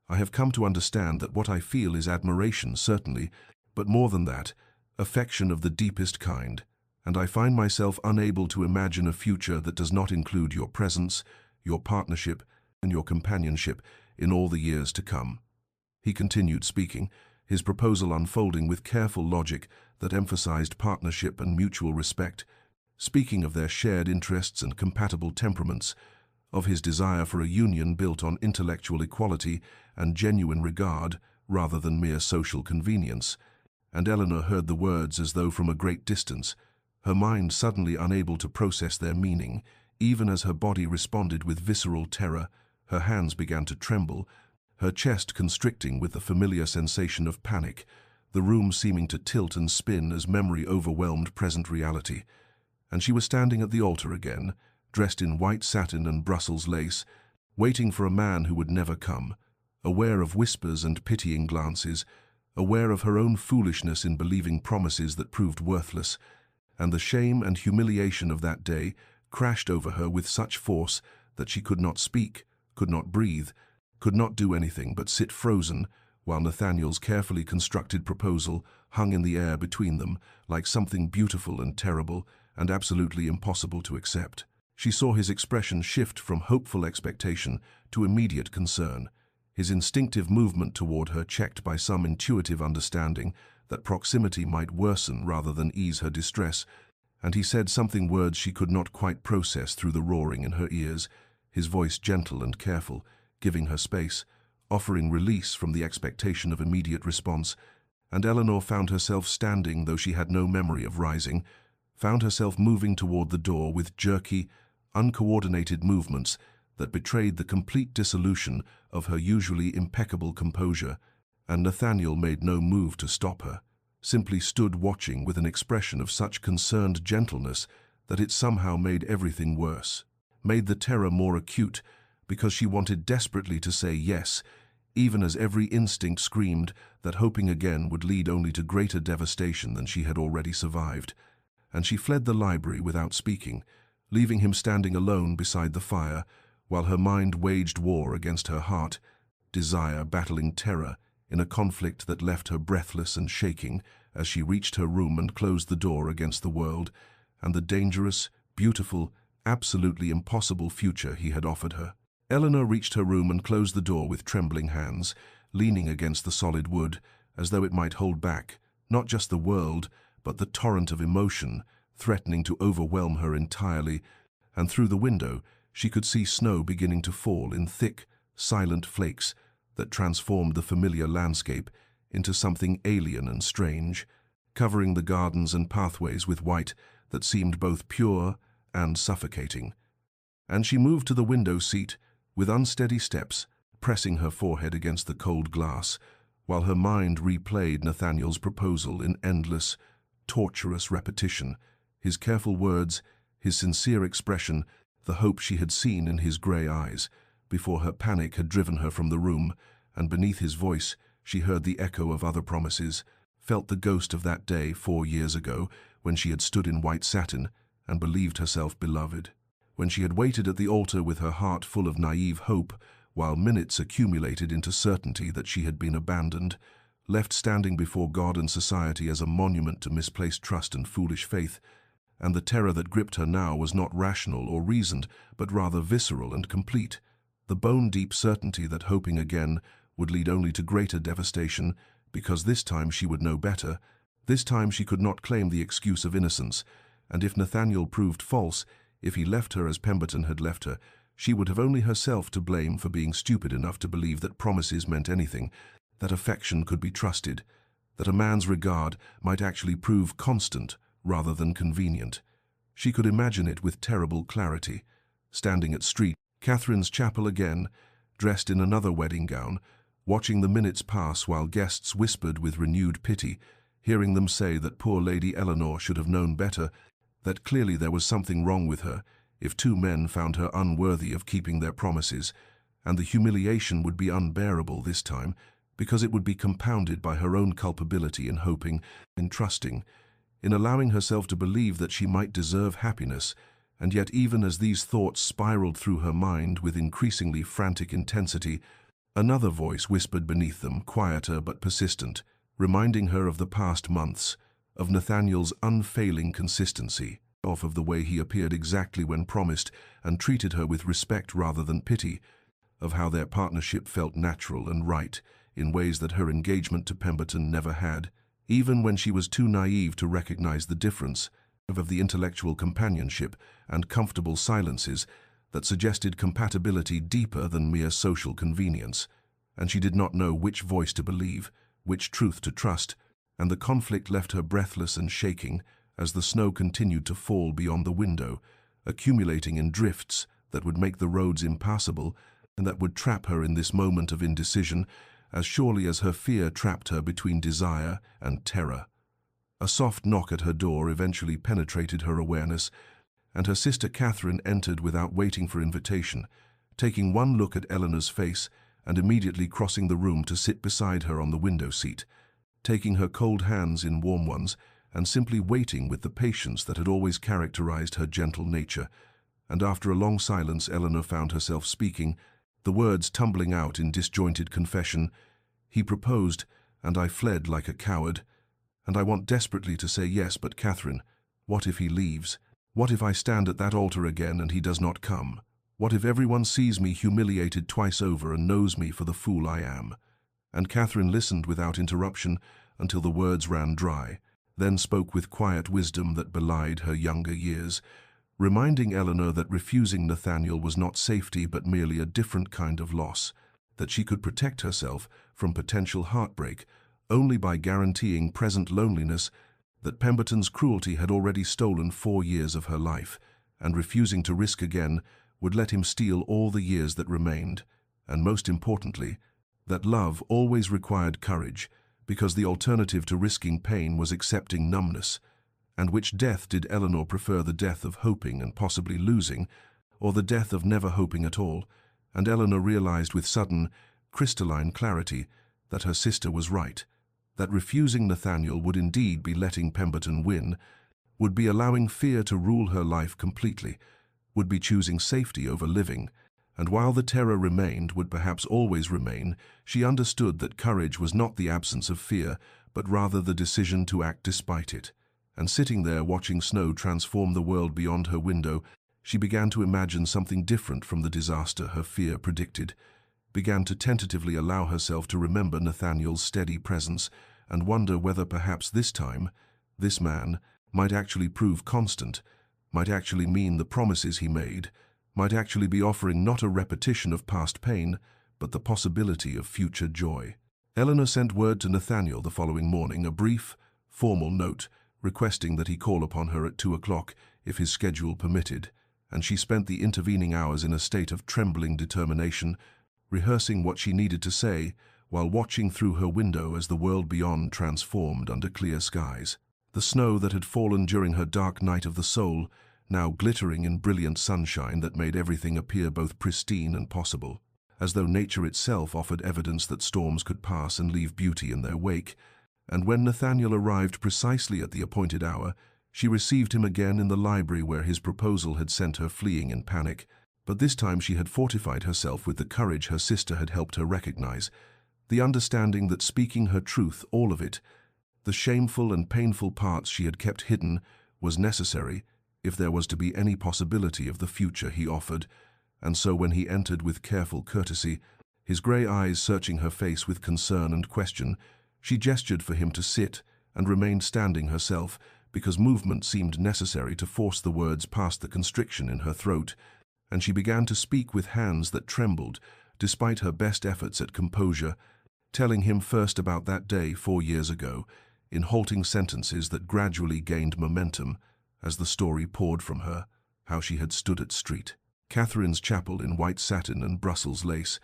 I have come to understand that what I feel is admiration, certainly, but more than that, affection of the deepest kind, and I find myself unable to imagine a future that does not include your presence, your partnership, and your companionship in all the years to come. He continued speaking, his proposal unfolding with careful logic that emphasized partnership and mutual respect, speaking of their shared interests and compatible temperaments, of his desire for a union built on intellectual equality and genuine regard rather than mere social convenience. And Eleanor heard the words as though from a great distance, her mind suddenly unable to process their meaning, even as her body responded with visceral terror. Her hands began to tremble, her chest constricting with the familiar sensation of panic, the room seeming to tilt and spin as memory overwhelmed present reality. And she was standing at the altar again, dressed in white satin and Brussels lace, waiting for a man who would never come, aware of whispers and pitying glances, aware of her own foolishness in believing promises that proved worthless, and the shame and humiliation of that day crashed over her with such force that she could not speak, could not breathe, could not do anything but sit frozen, while Nathaniel's carefully constructed proposal hung in the air between them like something beautiful and terrible and absolutely impossible to accept. She saw his expression shift from hopeful expectation to immediate concern, his instinctive movement toward her checked by some intuitive understanding that proximity might worsen rather than ease her distress, and he said something, words she could not quite process through the roaring in her ears, his voice gentle and careful, giving her space, offering release from the expectation of immediate response, and Eleanor found herself standing, though she had no memory of rising, found herself moving toward the door with jerky, uncoordinated movements that betrayed the complete dissolution of her usually impeccable composure, and Nathaniel made no move to stop her, simply stood watching with an expression of such concerned gentleness that it somehow made everything worse, made the terror more acute, because she wanted desperately to say yes, even as every instinct screamed that hoping again would lead only to greater devastation than she had already survived. And she fled the library without speaking, leaving him standing alone beside the fire, while her mind waged war against her heart, desire battling terror in a conflict that left her breathless and shaking as she reached her room and closed the door against the world and the dangerous, beautiful, absolutely impossible future he had offered her. Eleanor reached her room and closed the door with trembling hands, leaning against the solid wood, as though it might hold back, not just the world, but the torrent of emotion, threatening to overwhelm her entirely, and through the window she could see snow beginning to fall in thick, silent flakes that transformed the familiar landscape into something alien and strange, covering the gardens and pathways with white that seemed both pure and suffocating. And she moved to the window seat with unsteady steps, pressing her forehead against the cold glass, while her mind replayed Nathaniel's proposal in endless, torturous repetition, his careful words, his sincere expression, the hope she had seen in his grey eyes, before her panic had driven her from the room, and beneath his voice she heard the echo of other promises, felt the ghost of that day 4 years ago when she had stood in white satin and believed herself beloved, when she had waited at the altar with her heart full of naive hope, while minutes accumulated into certainty that she had been abandoned, left standing before God and society as a monument to misplaced trust and foolish faith, and the terror that gripped her now was not rational or reasoned, but rather visceral and complete, the bone-deep certainty that hoping again would lead only to greater devastation, because this time she would know better, this time she could not claim the excuse of innocence, and if Nathaniel proved false, if he left her as Pemberton had left her, she would have only herself to blame for being stupid enough to believe that promises meant anything, that affection could be trusted, that a man's regard might actually prove constant rather than convenient. She could imagine it with terrible clarity, standing at St. Catherine's Chapel again, dressed in another wedding gown, watching the minutes pass while guests whispered with renewed pity, hearing them say that poor Lady Eleanor should have known better, that clearly there was something wrong with her if 2 men found her unworthy of keeping their promises, and the humiliation would be unbearable this time, because it would be compounded by her own culpability in hoping, in trusting, in allowing herself to believe that she might deserve happiness, and yet even as these thoughts spiraled through her mind with increasingly frantic intensity, another voice whispered beneath them, quieter but persistent, reminding her of the past months, of Nathaniel's unfailing consistency, of the way he appeared exactly when promised and treated her with respect rather than pity, of how their partnership felt natural and right in ways that her engagement to Pemberton never had, even when she was too naive to recognize the difference, of the intellectual companionship and comfortable silences that suggested compatibility deeper than mere social convenience, and she did not know which voice to believe, which truth to trust, and the conflict left her breathless and shaking as the snow continued to fall beyond the window, accumulating in drifts that would make the roads impassable and that would trap her in this moment of indecision as surely as her fear trapped her between desire and terror. A soft knock at her door eventually penetrated her awareness, and her sister Catherine entered without waiting for invitation, taking one look at Eleanor's face and immediately crossing the room to sit beside her on the window seat, taking her cold hands in warm ones and simply waiting with the patience that had always characterized her gentle nature. And after a long silence, Eleanor found herself speaking, the words tumbling out in disjointed confession. "He proposed, and I fled like a coward. And I want desperately to say yes, but Catherine, what if he leaves? What if I stand at that altar again and he does not come? What if everyone sees me humiliated twice over and knows me for the fool I am?" And Catherine listened without interruption until the words ran dry, then spoke with quiet wisdom that belied her younger years, reminding Eleanor that refusing Nathaniel was not safety but merely a different kind of loss, that she could protect herself from potential heartbreak only by guaranteeing present loneliness, that Pemberton's cruelty had already stolen 4 years of her life, and refusing to risk again would let him steal all the years that remained, and most importantly, that love always required courage, because the alternative to risking pain was accepting numbness. And which death did Eleanor prefer, the death of hoping and possibly losing, or the death of never hoping at all? And Eleanor realized with sudden, crystalline clarity that her sister was right, that refusing Nathaniel would indeed be letting Pemberton win, would be allowing fear to rule her life completely, would be choosing safety over living, and while the terror remained, would perhaps always remain, she understood that courage was not the absence of fear, but rather the decision to act despite it. And sitting there watching snow transform the world beyond her window, she began to imagine something different from the disaster her fear predicted, began to tentatively allow herself to remember Nathaniel's steady presence and wonder whether perhaps this time, this man, might actually prove constant, might actually mean the promises he made, might actually be offering not a repetition of past pain, but the possibility of future joy. Eleanor sent word to Nathaniel the following morning, a brief, formal note, requesting that he call upon her at 2 o'clock if his schedule permitted, and she spent the intervening hours in a state of trembling determination, rehearsing what she needed to say while watching through her window as the world beyond transformed under clear skies. The snow that had fallen during her dark night of the soul, now glittering in brilliant sunshine that made everything appear both pristine and possible, as though nature itself offered evidence that storms could pass and leave beauty in their wake. And when Nathaniel arrived precisely at the appointed hour, she received him again in the library where his proposal had sent her fleeing in panic. But this time she had fortified herself with the courage her sister had helped her recognize, the understanding that speaking her truth, all of it, the shameful and painful parts she had kept hidden, was necessary if there was to be any possibility of the future he offered. And so when he entered with careful courtesy, his grey eyes searching her face with concern and question, she gestured for him to sit and remained standing herself, because movement seemed necessary to force the words past the constriction in her throat, and she began to speak with hands that trembled, despite her best efforts at composure, telling him first about that day 4 years ago, in halting sentences that gradually gained momentum as the story poured from her, how she had stood at St. Catherine's Chapel in white satin and Brussels lace,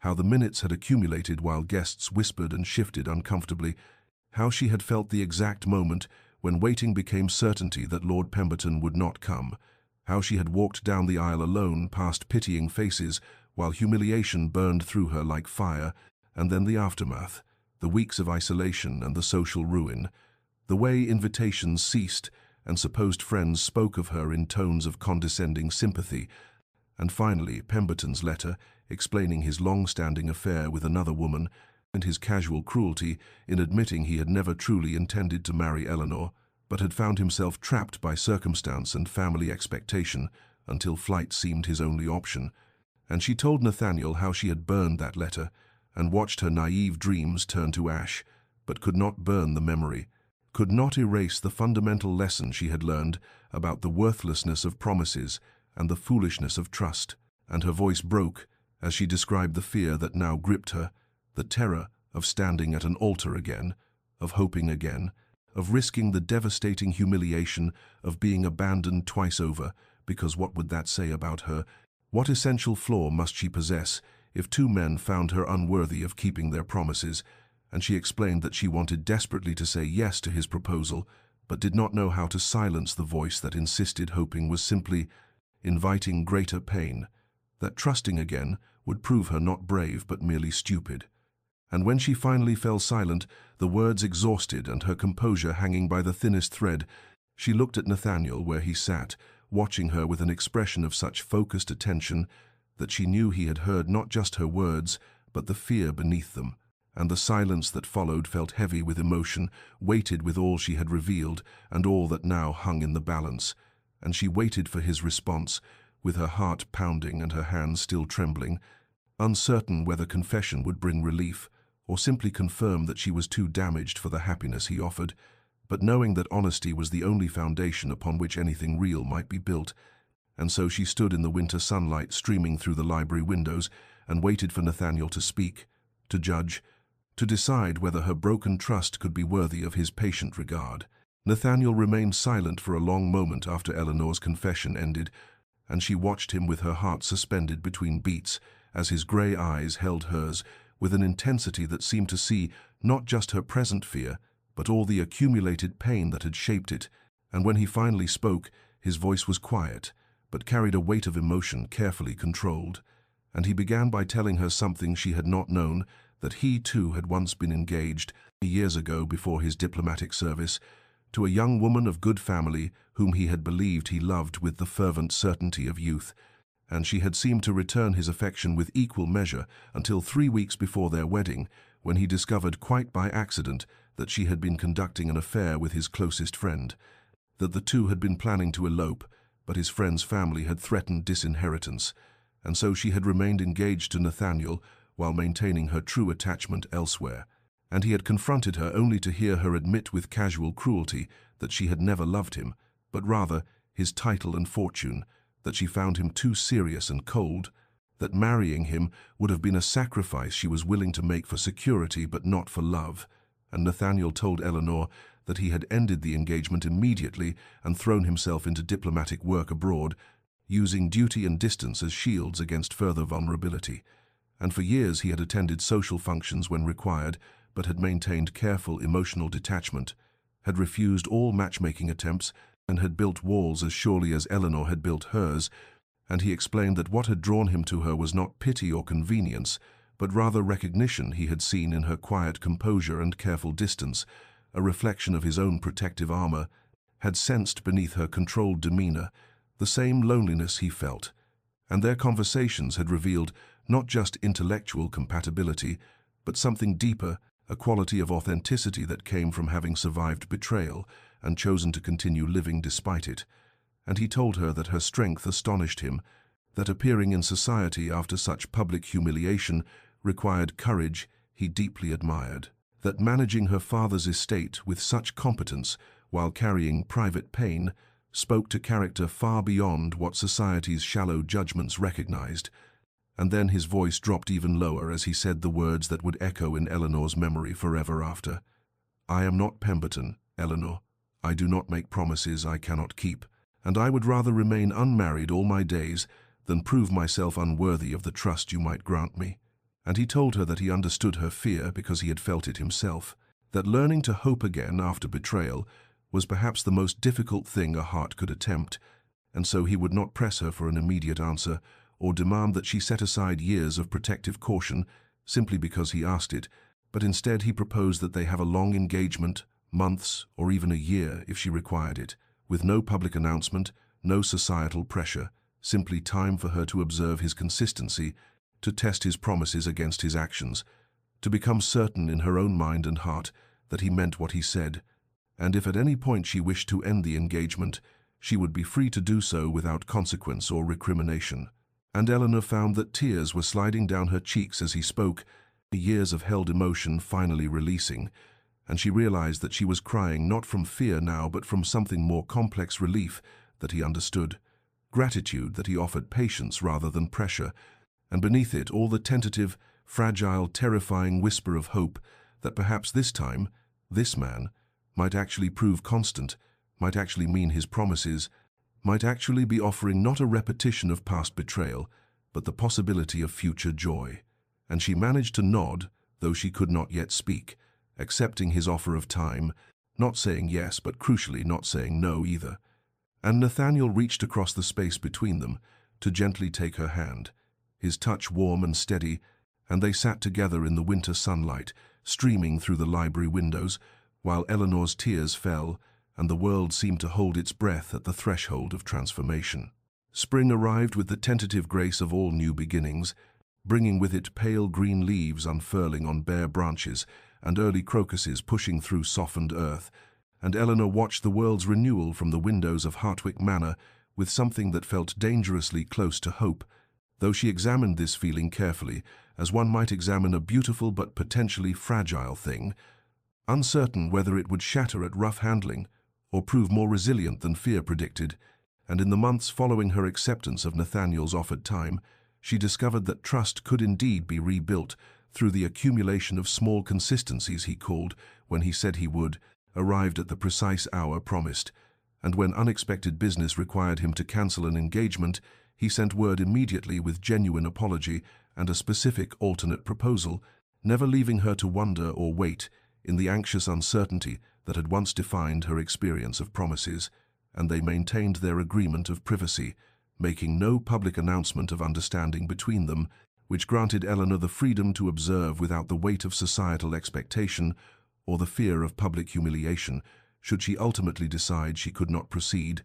how the minutes had accumulated while guests whispered and shifted uncomfortably, how she had felt the exact moment when waiting became certainty that Lord Pemberton would not come, how she had walked down the aisle alone past pitying faces while humiliation burned through her like fire, and then the aftermath, the weeks of isolation and the social ruin, the way invitations ceased and supposed friends spoke of her in tones of condescending sympathy, and finally Pemberton's letter explaining his long-standing affair with another woman and his casual cruelty in admitting he had never truly intended to marry Eleanor, but had found himself trapped by circumstance and family expectation until flight seemed his only option. And she told Nathaniel how she had burned that letter and watched her naive dreams turn to ash, but could not burn the memory, could not erase the fundamental lesson she had learned about the worthlessness of promises and the foolishness of trust. And her voice broke as she described the fear that now gripped her, the terror of standing at an altar again, of hoping again, of risking the devastating humiliation of being abandoned twice over, because what would that say about her? What essential flaw must she possess if 2 men found her unworthy of keeping their promises? And she explained that she wanted desperately to say yes to his proposal, but did not know how to silence the voice that insisted hoping was simply inviting greater pain, that trusting again would prove her not brave but merely stupid. And when she finally fell silent, the words exhausted and her composure hanging by the thinnest thread, she looked at Nathaniel where he sat, watching her with an expression of such focused attention that she knew he had heard not just her words, but the fear beneath them. And the silence that followed felt heavy with emotion, weighted with all she had revealed and all that now hung in the balance. And she waited for his response, with her heart pounding and her hands still trembling, uncertain whether confession would bring relief or simply confirm that she was too damaged for the happiness he offered, but knowing that honesty was the only foundation upon which anything real might be built. And so she stood in the winter sunlight streaming through the library windows and waited for Nathaniel to speak, to judge, to decide whether her broken trust could be worthy of his patient regard. Nathaniel remained silent for a long moment after Eleanor's confession ended, and she watched him with her heart suspended between beats as his grey eyes held hers with an intensity that seemed to see not just her present fear, but all the accumulated pain that had shaped it. And when he finally spoke, his voice was quiet, but carried a weight of emotion carefully controlled. And he began by telling her something she had not known, that he too had once been engaged, years ago before his diplomatic service, to a young woman of good family whom he had believed he loved with the fervent certainty of youth. And she had seemed to return his affection with equal measure until 3 weeks before their wedding, when he discovered quite by accident that she had been conducting an affair with his closest friend, that the two had been planning to elope, but his friend's family had threatened disinheritance, and so she had remained engaged to Nathaniel while maintaining her true attachment elsewhere. And he had confronted her only to hear her admit with casual cruelty that she had never loved him, but rather his title and fortune, that she found him too serious and cold, that marrying him would have been a sacrifice she was willing to make for security but not for love. And Nathaniel told Eleanor that he had ended the engagement immediately and thrown himself into diplomatic work abroad, using duty and distance as shields against further vulnerability. And for years he had attended social functions when required, but had maintained careful emotional detachment, had refused all matchmaking attempts, and had built walls as surely as Eleanor had built hers. And he explained that what had drawn him to her was not pity or convenience, but rather recognition he had seen in her quiet composure and careful distance, a reflection of his own protective armor, had sensed beneath her controlled demeanor the same loneliness he felt. And their conversations had revealed not just intellectual compatibility, but something deeper, a quality of authenticity that came from having survived betrayal and chosen to continue living despite it. And he told her that her strength astonished him, that appearing in society after such public humiliation required courage he deeply admired, that managing her father's estate with such competence while carrying private pain spoke to character far beyond what society's shallow judgments recognized. And then his voice dropped even lower as he said the words that would echo in Eleanor's memory forever after. "I am not Pemberton, Eleanor. I do not make promises I cannot keep, and I would rather remain unmarried all my days than prove myself unworthy of the trust you might grant me." And he told her that he understood her fear because he had felt it himself, that learning to hope again after betrayal was perhaps the most difficult thing a heart could attempt, and so he would not press her for an immediate answer or demand that she set aside years of protective caution simply because he asked it, but instead he proposed that they have a long engagement, months or even a year if she required it, with no public announcement, no societal pressure, simply time for her to observe his consistency, to test his promises against his actions, to become certain in her own mind and heart that he meant what he said, and if at any point she wished to end the engagement, she would be free to do so without consequence or recrimination. And Eleanor found that tears were sliding down her cheeks as he spoke, years of held emotion finally releasing, and she realized that she was crying not from fear now but from something more complex, relief that he understood, gratitude that he offered patience rather than pressure, and beneath it all the tentative, fragile, terrifying whisper of hope that perhaps this time, this man, might actually prove constant, might actually mean his promises, might actually be offering not a repetition of past betrayal, but the possibility of future joy. And she managed to nod, though she could not yet speak, accepting his offer of time, not saying yes, but crucially not saying no either. And Nathaniel reached across the space between them to gently take her hand, his touch warm and steady, and they sat together in the winter sunlight, streaming through the library windows, while Eleanor's tears fell, and the world seemed to hold its breath at the threshold of transformation. Spring arrived with the tentative grace of all new beginnings, bringing with it pale green leaves unfurling on bare branches and early crocuses pushing through softened earth, and Eleanor watched the world's renewal from the windows of Hartwick Manor with something that felt dangerously close to hope, though she examined this feeling carefully, as one might examine a beautiful but potentially fragile thing, uncertain whether it would shatter at rough handling or prove more resilient than fear predicted. And in the months following her acceptance of Nathaniel's offered time, she discovered that trust could indeed be rebuilt through the accumulation of small consistencies he called, when he said he would, arrived at the precise hour promised, and when unexpected business required him to cancel an engagement, he sent word immediately with genuine apology and a specific alternate proposal, never leaving her to wonder or wait in the anxious uncertainty that had once defined her experience of promises, and they maintained their agreement of privacy, making no public announcement of understanding between them, which granted Eleanor the freedom to observe without the weight of societal expectation or the fear of public humiliation, should she ultimately decide she could not proceed,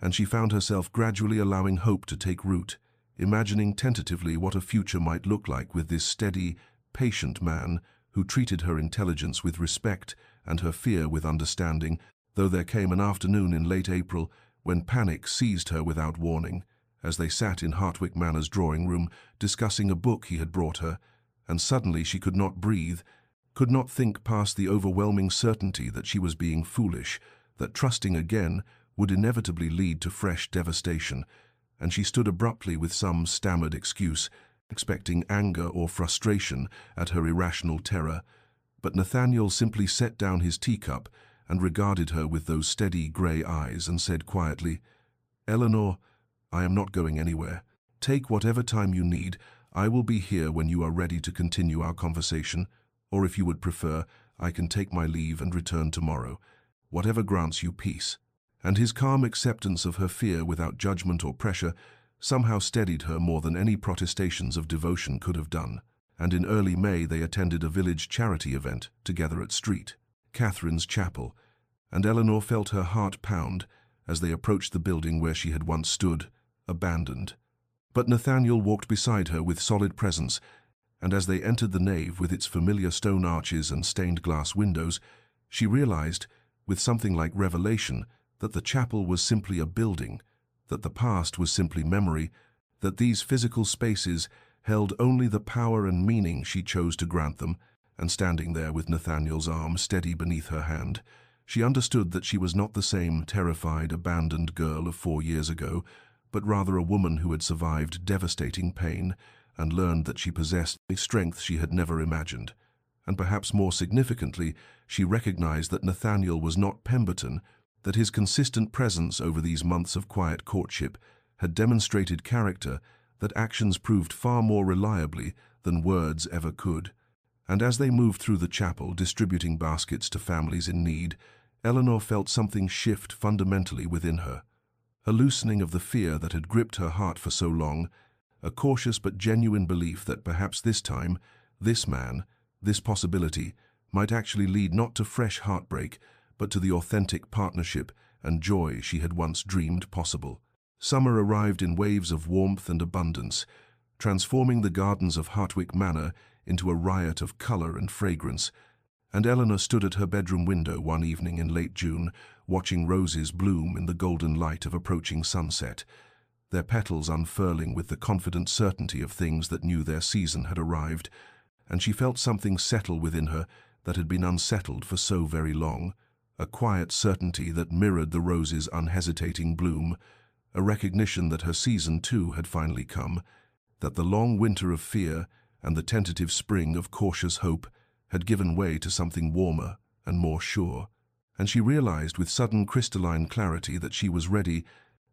and she found herself gradually allowing hope to take root, imagining tentatively what a future might look like with this steady, patient man who treated her intelligence with respect and her fear with understanding, though there came an afternoon in late April when panic seized her without warning, as they sat in Hartwick Manor's drawing-room discussing a book he had brought her, and suddenly she could not breathe, could not think past the overwhelming certainty that she was being foolish, that trusting again would inevitably lead to fresh devastation, and she stood abruptly with some stammered excuse, expecting anger or frustration at her irrational terror. But Nathaniel simply set down his teacup and regarded her with those steady grey eyes and said quietly, "Eleanor, I am not going anywhere. Take whatever time you need. I will be here when you are ready to continue our conversation, or if you would prefer, I can take my leave and return tomorrow. Whatever grants you peace." And his calm acceptance of her fear without judgment or pressure somehow steadied her more than any protestations of devotion could have done. And in early May they attended a village charity event together at St. Catherine's Chapel, and Eleanor felt her heart pound as they approached the building where she had once stood, abandoned. But Nathaniel walked beside her with solid presence, and as they entered the nave with its familiar stone arches and stained glass windows, she realized, with something like revelation, that the chapel was simply a building, that the past was simply memory, that these physical spaces held only the power and meaning she chose to grant them, and standing there with Nathaniel's arm steady beneath her hand, she understood that she was not the same terrified, abandoned girl of 4 years ago, but rather a woman who had survived devastating pain and learned that she possessed a strength she had never imagined. And perhaps more significantly, she recognized that Nathaniel was not Pemberton, that his consistent presence over these months of quiet courtship had demonstrated character that actions proved far more reliably than words ever could. And as they moved through the chapel distributing baskets to families in need, Eleanor felt something shift fundamentally within her. A loosening of the fear that had gripped her heart for so long, a cautious but genuine belief that perhaps this time, this man, this possibility, might actually lead not to fresh heartbreak, but to the authentic partnership and joy she had once dreamed possible. Summer arrived in waves of warmth and abundance, transforming the gardens of Hartwick Manor into a riot of color and fragrance, and Eleanor stood at her bedroom window one evening in late June, watching roses bloom in the golden light of approaching sunset, their petals unfurling with the confident certainty of things that knew their season had arrived, and she felt something settle within her that had been unsettled for so very long, a quiet certainty that mirrored the rose's unhesitating bloom, a recognition that her season too had finally come, that the long winter of fear and the tentative spring of cautious hope had given way to something warmer and more sure, and she realized with sudden crystalline clarity that she was ready,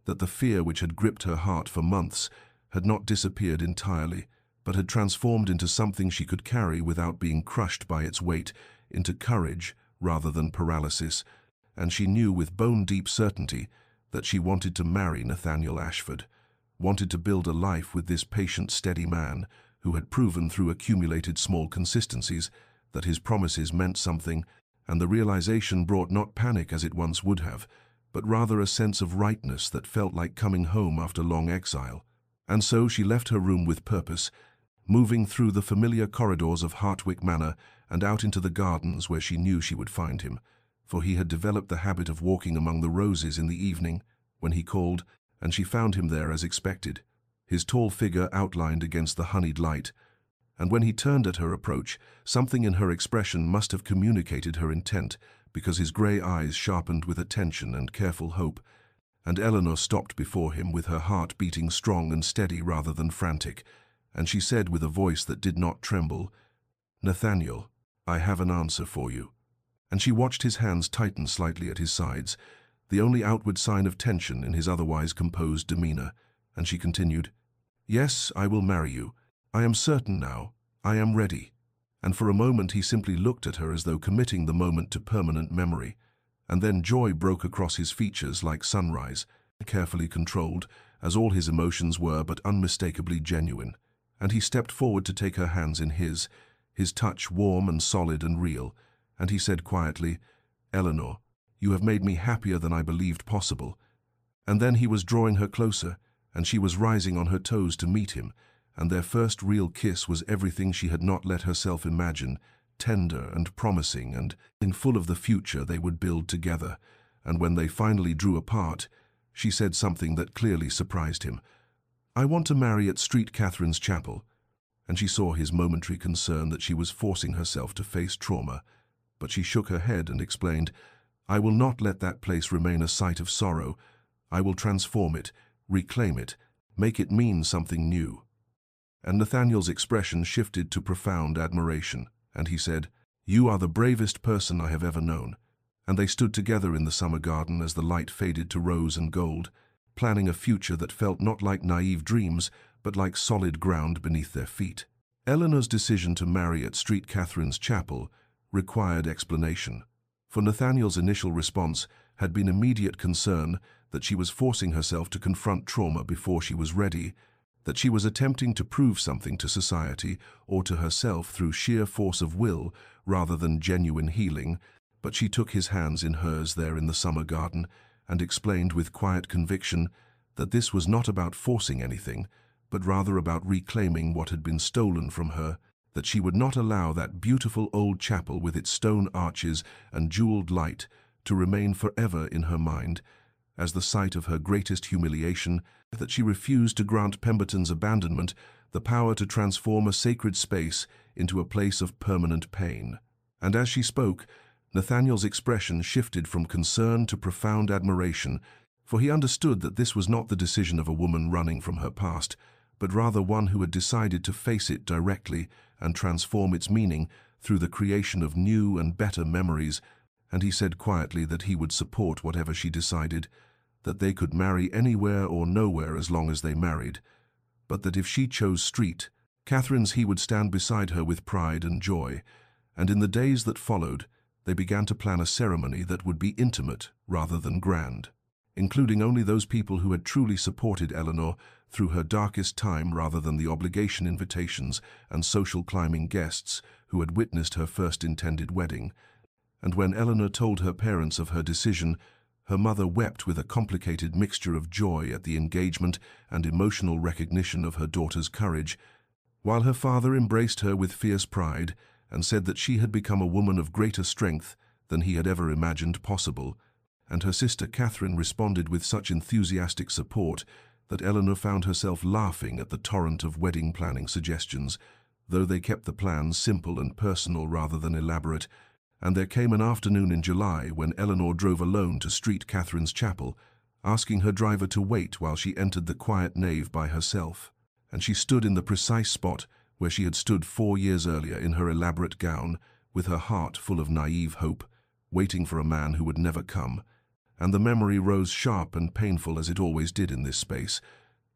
that the fear which had gripped her heart for months had not disappeared entirely, but had transformed into something she could carry without being crushed by its weight, into courage rather than paralysis, and she knew with bone-deep certainty that she wanted to marry Nathaniel Ashford. wanted to build a life with this patient, steady man who had proven through accumulated small consistencies that his promises meant something, and the realization brought not panic as it once would have, but rather a sense of rightness that felt like coming home after long exile. And so she left her room with purpose, moving through the familiar corridors of Hartwick Manor and out into the gardens where she knew she would find him, for he had developed the habit of walking among the roses in the evening when he called, and she found him there as expected, his tall figure outlined against the honeyed light. And when he turned at her approach, something in her expression must have communicated her intent, because his grey eyes sharpened with attention and careful hope, and Eleanor stopped before him with her heart beating strong and steady rather than frantic, and she said with a voice that did not tremble, "Nathaniel, I have an answer for you." And she watched his hands tighten slightly at his sides, the only outward sign of tension in his otherwise composed demeanor, and she continued, "Yes, I will marry you. I am certain now. I am ready." And for a moment he simply looked at her as though committing the moment to permanent memory, and then joy broke across his features like sunrise, carefully controlled, as all his emotions were, but unmistakably genuine. And he stepped forward to take her hands in his touch warm and solid and real, and he said quietly, "Eleanor, you have made me happier than I believed possible." And then he was drawing her closer, and she was rising on her toes to meet him, and their first real kiss was everything she had not let herself imagine, tender and promising and full of the future they would build together. And when they finally drew apart, she said something that clearly surprised him. "I want to marry at St. Catherine's Chapel." And she saw his momentary concern that she was forcing herself to face trauma, but she shook her head and explained, "I will not let that place remain a site of sorrow. I will transform it, reclaim it, make it mean something new." And Nathaniel's expression shifted to profound admiration, and he said, "You are the bravest person I have ever known." And they stood together in the summer garden as the light faded to rose and gold, planning a future that felt not like naive dreams, but like solid ground beneath their feet. Eleanor's decision to marry at St. Catherine's Chapel required explanation, for Nathaniel's initial response had been immediate concern that she was forcing herself to confront trauma before she was ready, that she was attempting to prove something to society or to herself through sheer force of will rather than genuine healing. But she took his hands in hers there in the summer garden and explained with quiet conviction that this was not about forcing anything, but rather about reclaiming what had been stolen from her, that she would not allow that beautiful old chapel with its stone arches and jeweled light to remain forever in her mind as the site of her greatest humiliation, that she refused to grant Pemberton's abandonment the power to transform a sacred space into a place of permanent pain. And as she spoke, Nathaniel's expression shifted from concern to profound admiration, for he understood that this was not the decision of a woman running from her past, but rather one who had decided to face it directly and transform its meaning through the creation of new and better memories. And he said quietly that he would support whatever she decided, that they could marry anywhere or nowhere as long as they married, but that if she chose St. Catherine's, he would stand beside her with pride and joy. And in the days that followed, they began to plan a ceremony that would be intimate rather than grand, including only those people who had truly supported Eleanor through her darkest time rather than the obligation invitations and social climbing guests who had witnessed her first intended wedding. And when Eleanor told her parents of her decision, her mother wept with a complicated mixture of joy at the engagement and emotional recognition of her daughter's courage, while her father embraced her with fierce pride and said that she had become a woman of greater strength than he had ever imagined possible. And her sister Catherine responded with such enthusiastic support that Eleanor found herself laughing at the torrent of wedding planning suggestions, though they kept the plans simple and personal rather than elaborate. And there came an afternoon in July when Eleanor drove alone to St. Catherine's Chapel, asking her driver to wait while she entered the quiet nave by herself. And she stood in the precise spot where she had stood 4 years earlier in her elaborate gown, with her heart full of naive hope, waiting for a man who would never come. And the memory rose sharp and painful as it always did in this space.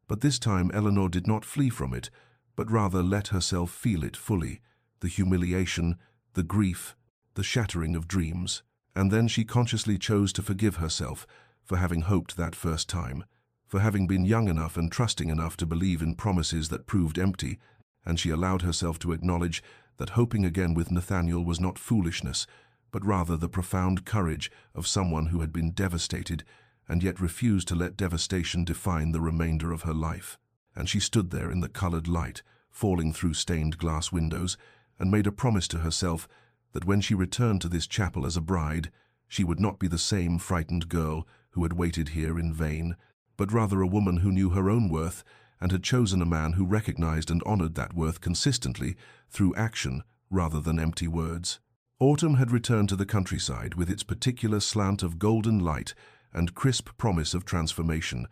But this time Eleanor did not flee from it, but rather let herself feel it fully, the humiliation, the grief, the shattering of dreams. And then she consciously chose to forgive herself for having hoped that first time, for having been young enough and trusting enough to believe in promises that proved empty, and she allowed herself to acknowledge that hoping again with Nathaniel was not foolishness, but rather the profound courage of someone who had been devastated and yet refused to let devastation define the remainder of her life. And she stood there in the colored light, falling through stained glass windows, and made a promise to herself that when she returned to this chapel as a bride, she would not be the same frightened girl who had waited here in vain, but rather a woman who knew her own worth and had chosen a man who recognized and honored that worth consistently through action rather than empty words. Autumn had returned to the countryside with its particular slant of golden light and crisp promise of transformation,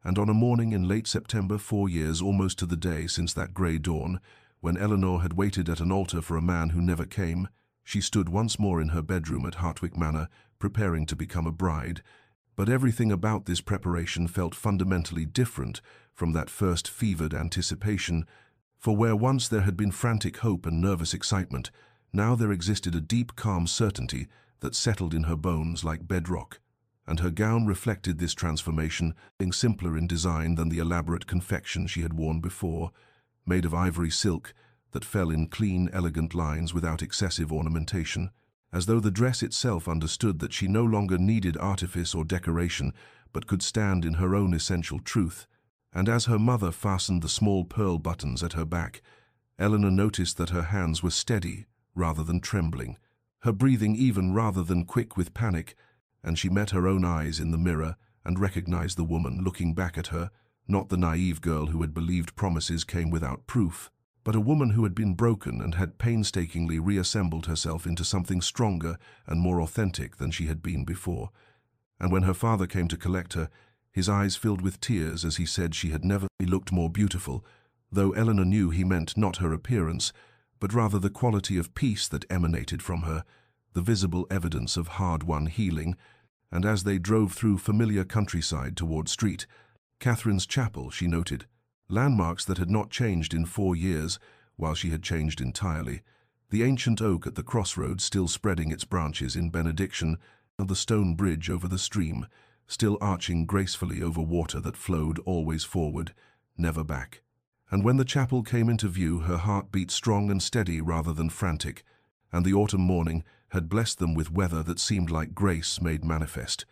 and on a morning in late September, 4 years almost to the day since that grey dawn, when Eleanor had waited at an altar for a man who never came, she stood once more in her bedroom at Hartwick Manor, preparing to become a bride. But everything about this preparation felt fundamentally different from that first fevered anticipation, for where once there had been frantic hope and nervous excitement, now there existed a deep, calm certainty that settled in her bones like bedrock. And her gown reflected this transformation, being simpler in design than the elaborate confection she had worn before, made of ivory silk that fell in clean, elegant lines without excessive ornamentation, as though the dress itself understood that she no longer needed artifice or decoration, but could stand in her own essential truth. And as her mother fastened the small pearl buttons at her back, Eleanor noticed that her hands were steady rather than trembling, her breathing even rather than quick with panic, and she met her own eyes in the mirror and recognized the woman looking back at her, not the naive girl who had believed promises came without proof, but a woman who had been broken and had painstakingly reassembled herself into something stronger and more authentic than she had been before. And when her father came to collect her, his eyes filled with tears as he said she had never looked more beautiful, though Eleanor knew he meant not her appearance, but rather the quality of peace that emanated from her, the visible evidence of hard-won healing. And as they drove through familiar countryside toward Street, Catherine's chapel, she noted, landmarks that had not changed in 4 years, while she had changed entirely, the ancient oak at the crossroads still spreading its branches in benediction, and the stone bridge over the stream, still arching gracefully over water that flowed always forward, never back. And when the chapel came into view, her heart beat strong and steady rather than frantic, and the autumn morning had blessed them with weather that seemed like grace made manifest,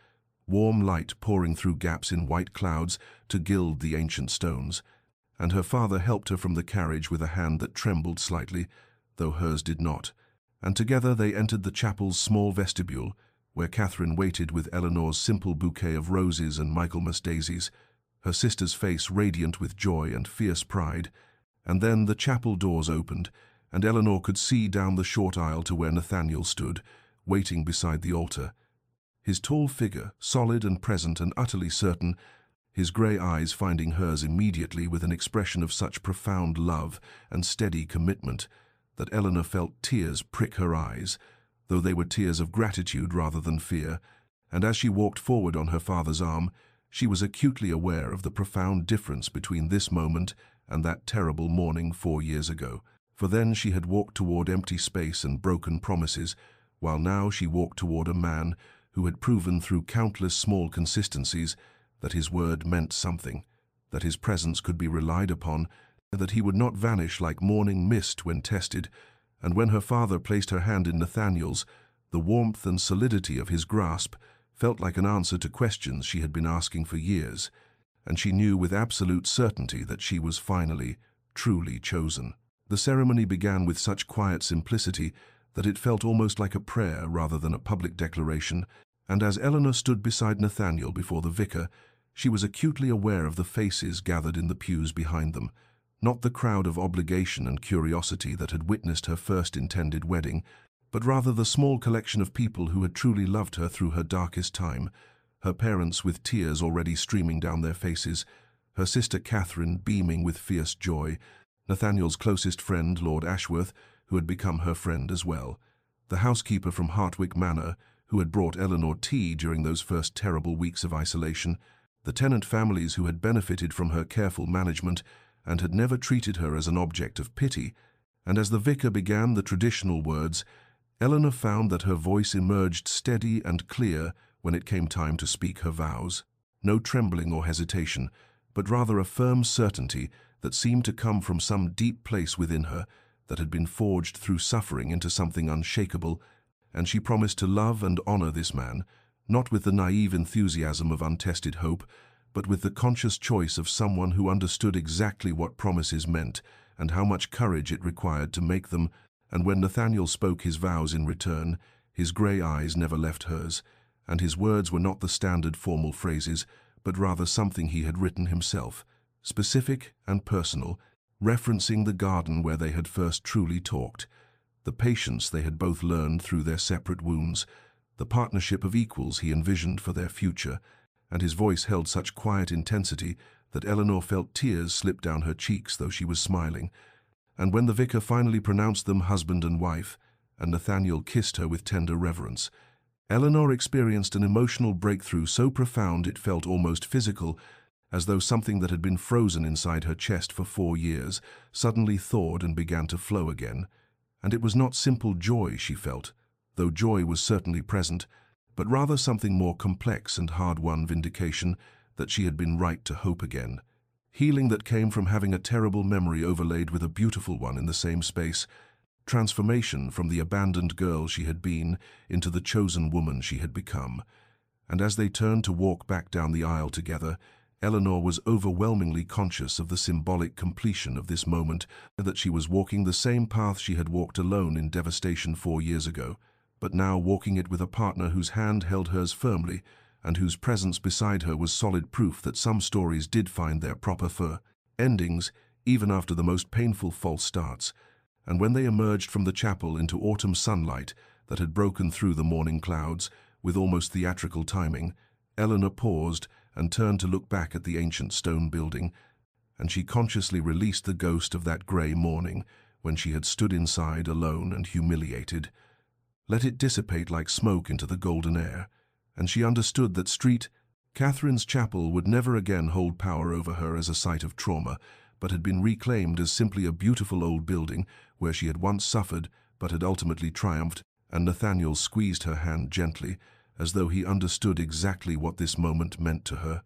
warm light pouring through gaps in white clouds to gild the ancient stones. And her father helped her from the carriage with a hand that trembled slightly, though hers did not, and together they entered the chapel's small vestibule, where Catherine waited with Eleanor's simple bouquet of roses and Michaelmas daisies, her sister's face radiant with joy and fierce pride. And then the chapel doors opened, and Eleanor could see down the short aisle to where Nathaniel stood, waiting beside the altar. His tall figure, solid and present and utterly certain, his grey eyes finding hers immediately with an expression of such profound love and steady commitment that Eleanor felt tears prick her eyes, though they were tears of gratitude rather than fear, and as she walked forward on her father's arm, she was acutely aware of the profound difference between this moment and that terrible morning 4 years ago. For then she had walked toward empty space and broken promises, while now she walked toward a man who had proven through countless small consistencies that his word meant something, that his presence could be relied upon, and that he would not vanish like morning mist when tested. And when her father placed her hand in Nathaniel's, the warmth and solidity of his grasp felt like an answer to questions she had been asking for years, and she knew with absolute certainty that she was finally, truly chosen. The ceremony began with such quiet simplicity that it felt almost like a prayer rather than a public declaration, and as Eleanor stood beside Nathaniel before the vicar, she was acutely aware of the faces gathered in the pews behind them, not the crowd of obligation and curiosity that had witnessed her first intended wedding, but rather the small collection of people who had truly loved her through her darkest time, her parents with tears already streaming down their faces, her sister Catherine beaming with fierce joy, Nathaniel's closest friend, Lord Ashworth, who had become her friend as well, the housekeeper from Hartwick Manor, who had brought Eleanor tea during those first terrible weeks of isolation, the tenant families who had benefited from her careful management and had never treated her as an object of pity, and as the vicar began the traditional words, Eleanor found that her voice emerged steady and clear when it came time to speak her vows. no trembling or hesitation, but rather a firm certainty that seemed to come from some deep place within her that had been forged through suffering into something unshakable, and she promised to love and honor this man, not with the naive enthusiasm of untested hope, but with the conscious choice of someone who understood exactly what promises meant and how much courage it required to make them. And when Nathaniel spoke his vows in return, his grey eyes never left hers, and his words were not the standard formal phrases, but rather something he had written himself, specific and personal, referencing the garden where they had first truly talked, the patience they had both learned through their separate wounds, the partnership of equals he envisioned for their future, and his voice held such quiet intensity that Eleanor felt tears slip down her cheeks though she was smiling. And when the vicar finally pronounced them husband and wife, and Nathaniel kissed her with tender reverence, Eleanor experienced an emotional breakthrough so profound it felt almost physical, as though something that had been frozen inside her chest for 4 years suddenly thawed and began to flow again. And it was not simple joy she felt, though joy was certainly present, but rather something more complex and hard-won vindication that she had been right to hope again. Healing that came from having a terrible memory overlaid with a beautiful one in the same space. Transformation from the abandoned girl she had been into the chosen woman she had become. And as they turned to walk back down the aisle together, Eleanor was overwhelmingly conscious of the symbolic completion of this moment, that she was walking the same path she had walked alone in devastation 4 years ago, but now walking it with a partner whose hand held hers firmly, and whose presence beside her was solid proof that some stories did find their proper endings, even after the most painful false starts. And when they emerged from the chapel into autumn sunlight that had broken through the morning clouds, with almost theatrical timing, Eleanor paused and turned to look back at the ancient stone building, and she consciously released the ghost of that grey morning when she had stood inside alone and humiliated. Let it dissipate like smoke into the golden air, and she understood that Catherine's chapel would never again hold power over her as a site of trauma, but had been reclaimed as simply a beautiful old building where she had once suffered but had ultimately triumphed. And Nathaniel squeezed her hand gently, as though he understood exactly what this moment meant to her.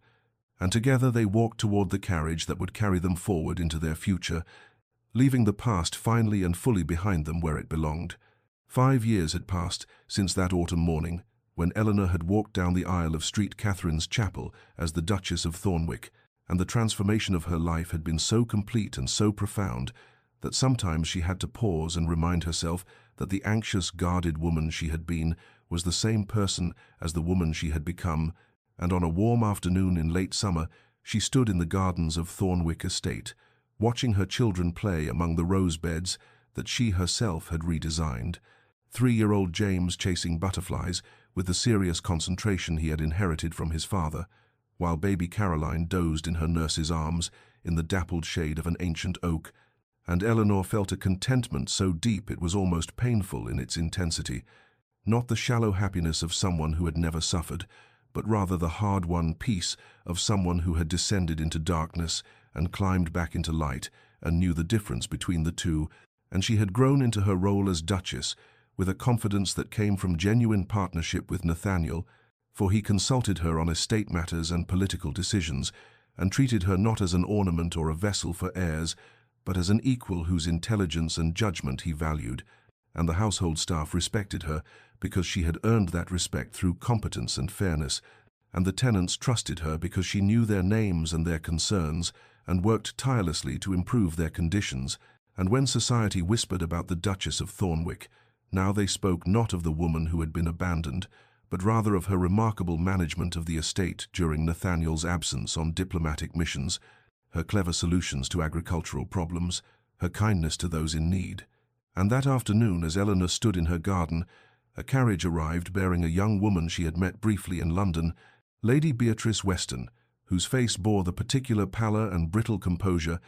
And together they walked toward the carriage that would carry them forward into their future, leaving the past finally and fully behind them where it belonged. 5 years had passed since that autumn morning, when Eleanor had walked down the aisle of Catherine's chapel as the Duchess of Thornwick, and the transformation of her life had been so complete and so profound that sometimes she had to pause and remind herself that the anxious, guarded woman she had been was the same person as the woman she had become. And on a warm afternoon in late summer, she stood in the gardens of Thornwick Estate, watching her children play among the rose beds that she herself had redesigned. 3-year-old James chasing butterflies with the serious concentration he had inherited from his father, while baby Caroline dozed in her nurse's arms in the dappled shade of an ancient oak, and Eleanor felt a contentment so deep it was almost painful in its intensity, not the shallow happiness of someone who had never suffered, but rather the hard-won peace of someone who had descended into darkness and climbed back into light and knew the difference between the two, and she had grown into her role as Duchess with a confidence that came from genuine partnership with Nathaniel, for he consulted her on estate matters and political decisions, and treated her not as an ornament or a vessel for heirs, but as an equal whose intelligence and judgment he valued, and the household staff respected her because she had earned that respect through competence and fairness, and the tenants trusted her because she knew their names and their concerns and worked tirelessly to improve their conditions. And when society whispered about the Duchess of Thornwick, now they spoke not of the woman who had been abandoned, but rather of her remarkable management of the estate during Nathaniel's absence on diplomatic missions, her clever solutions to agricultural problems, her kindness to those in need. And that afternoon, as Eleanor stood in her garden, a carriage arrived bearing a young woman she had met briefly in London, Lady Beatrice Weston, whose face bore the particular pallor and brittle composure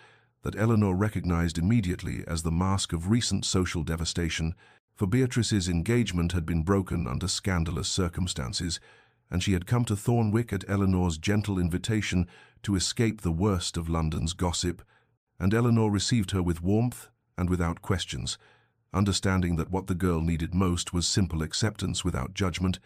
that Eleanor recognized immediately as the mask of recent social devastation, for Beatrice's engagement had been broken under scandalous circumstances, and she had come to Thornwick at Eleanor's gentle invitation to escape the worst of London's gossip, and Eleanor received her with warmth and without questions, understanding that what the girl needed most was simple acceptance without judgment,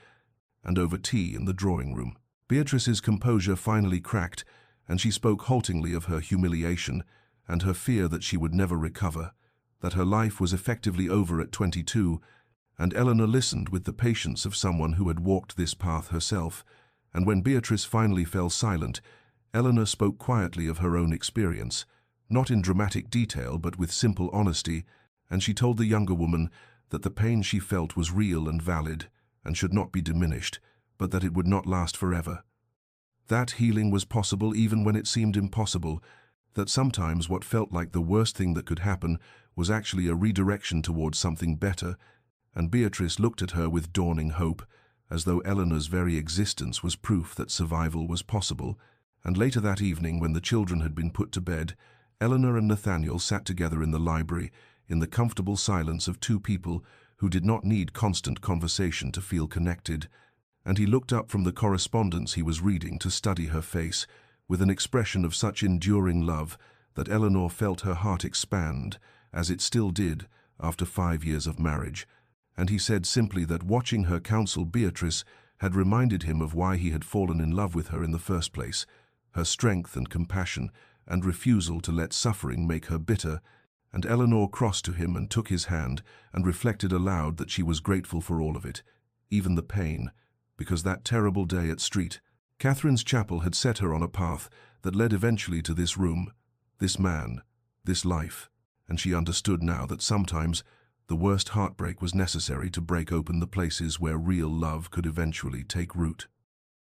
and over tea in the drawing room, Beatrice's composure finally cracked, and she spoke haltingly of her humiliation and her fear that she would never recover, that her life was effectively over at 22, and Eleanor listened with the patience of someone who had walked this path herself, and when Beatrice finally fell silent, Eleanor spoke quietly of her own experience, not in dramatic detail but with simple honesty, and she told the younger woman that the pain she felt was real and valid, and should not be diminished, but that it would not last forever. That healing was possible even when it seemed impossible, that sometimes what felt like the worst thing that could happen was actually a redirection towards something better, and Beatrice looked at her with dawning hope, as though Eleanor's very existence was proof that survival was possible. And later that evening, when the children had been put to bed, Eleanor and Nathaniel sat together in the library, in the comfortable silence of two people who did not need constant conversation to feel connected, and he looked up from the correspondence he was reading to study her face, with an expression of such enduring love that Eleanor felt her heart expand, as it still did after 5 years of marriage, and he said simply that watching her counsel Beatrice had reminded him of why he had fallen in love with her in the first place, her strength and compassion and refusal to let suffering make her bitter, and Eleanor crossed to him and took his hand and reflected aloud that she was grateful for all of it, even the pain, because that terrible day at St. Catherine's Chapel had set her on a path that led eventually to this room, this man, this life, and she understood now that sometimes the worst heartbreak was necessary to break open the places where real love could eventually take root.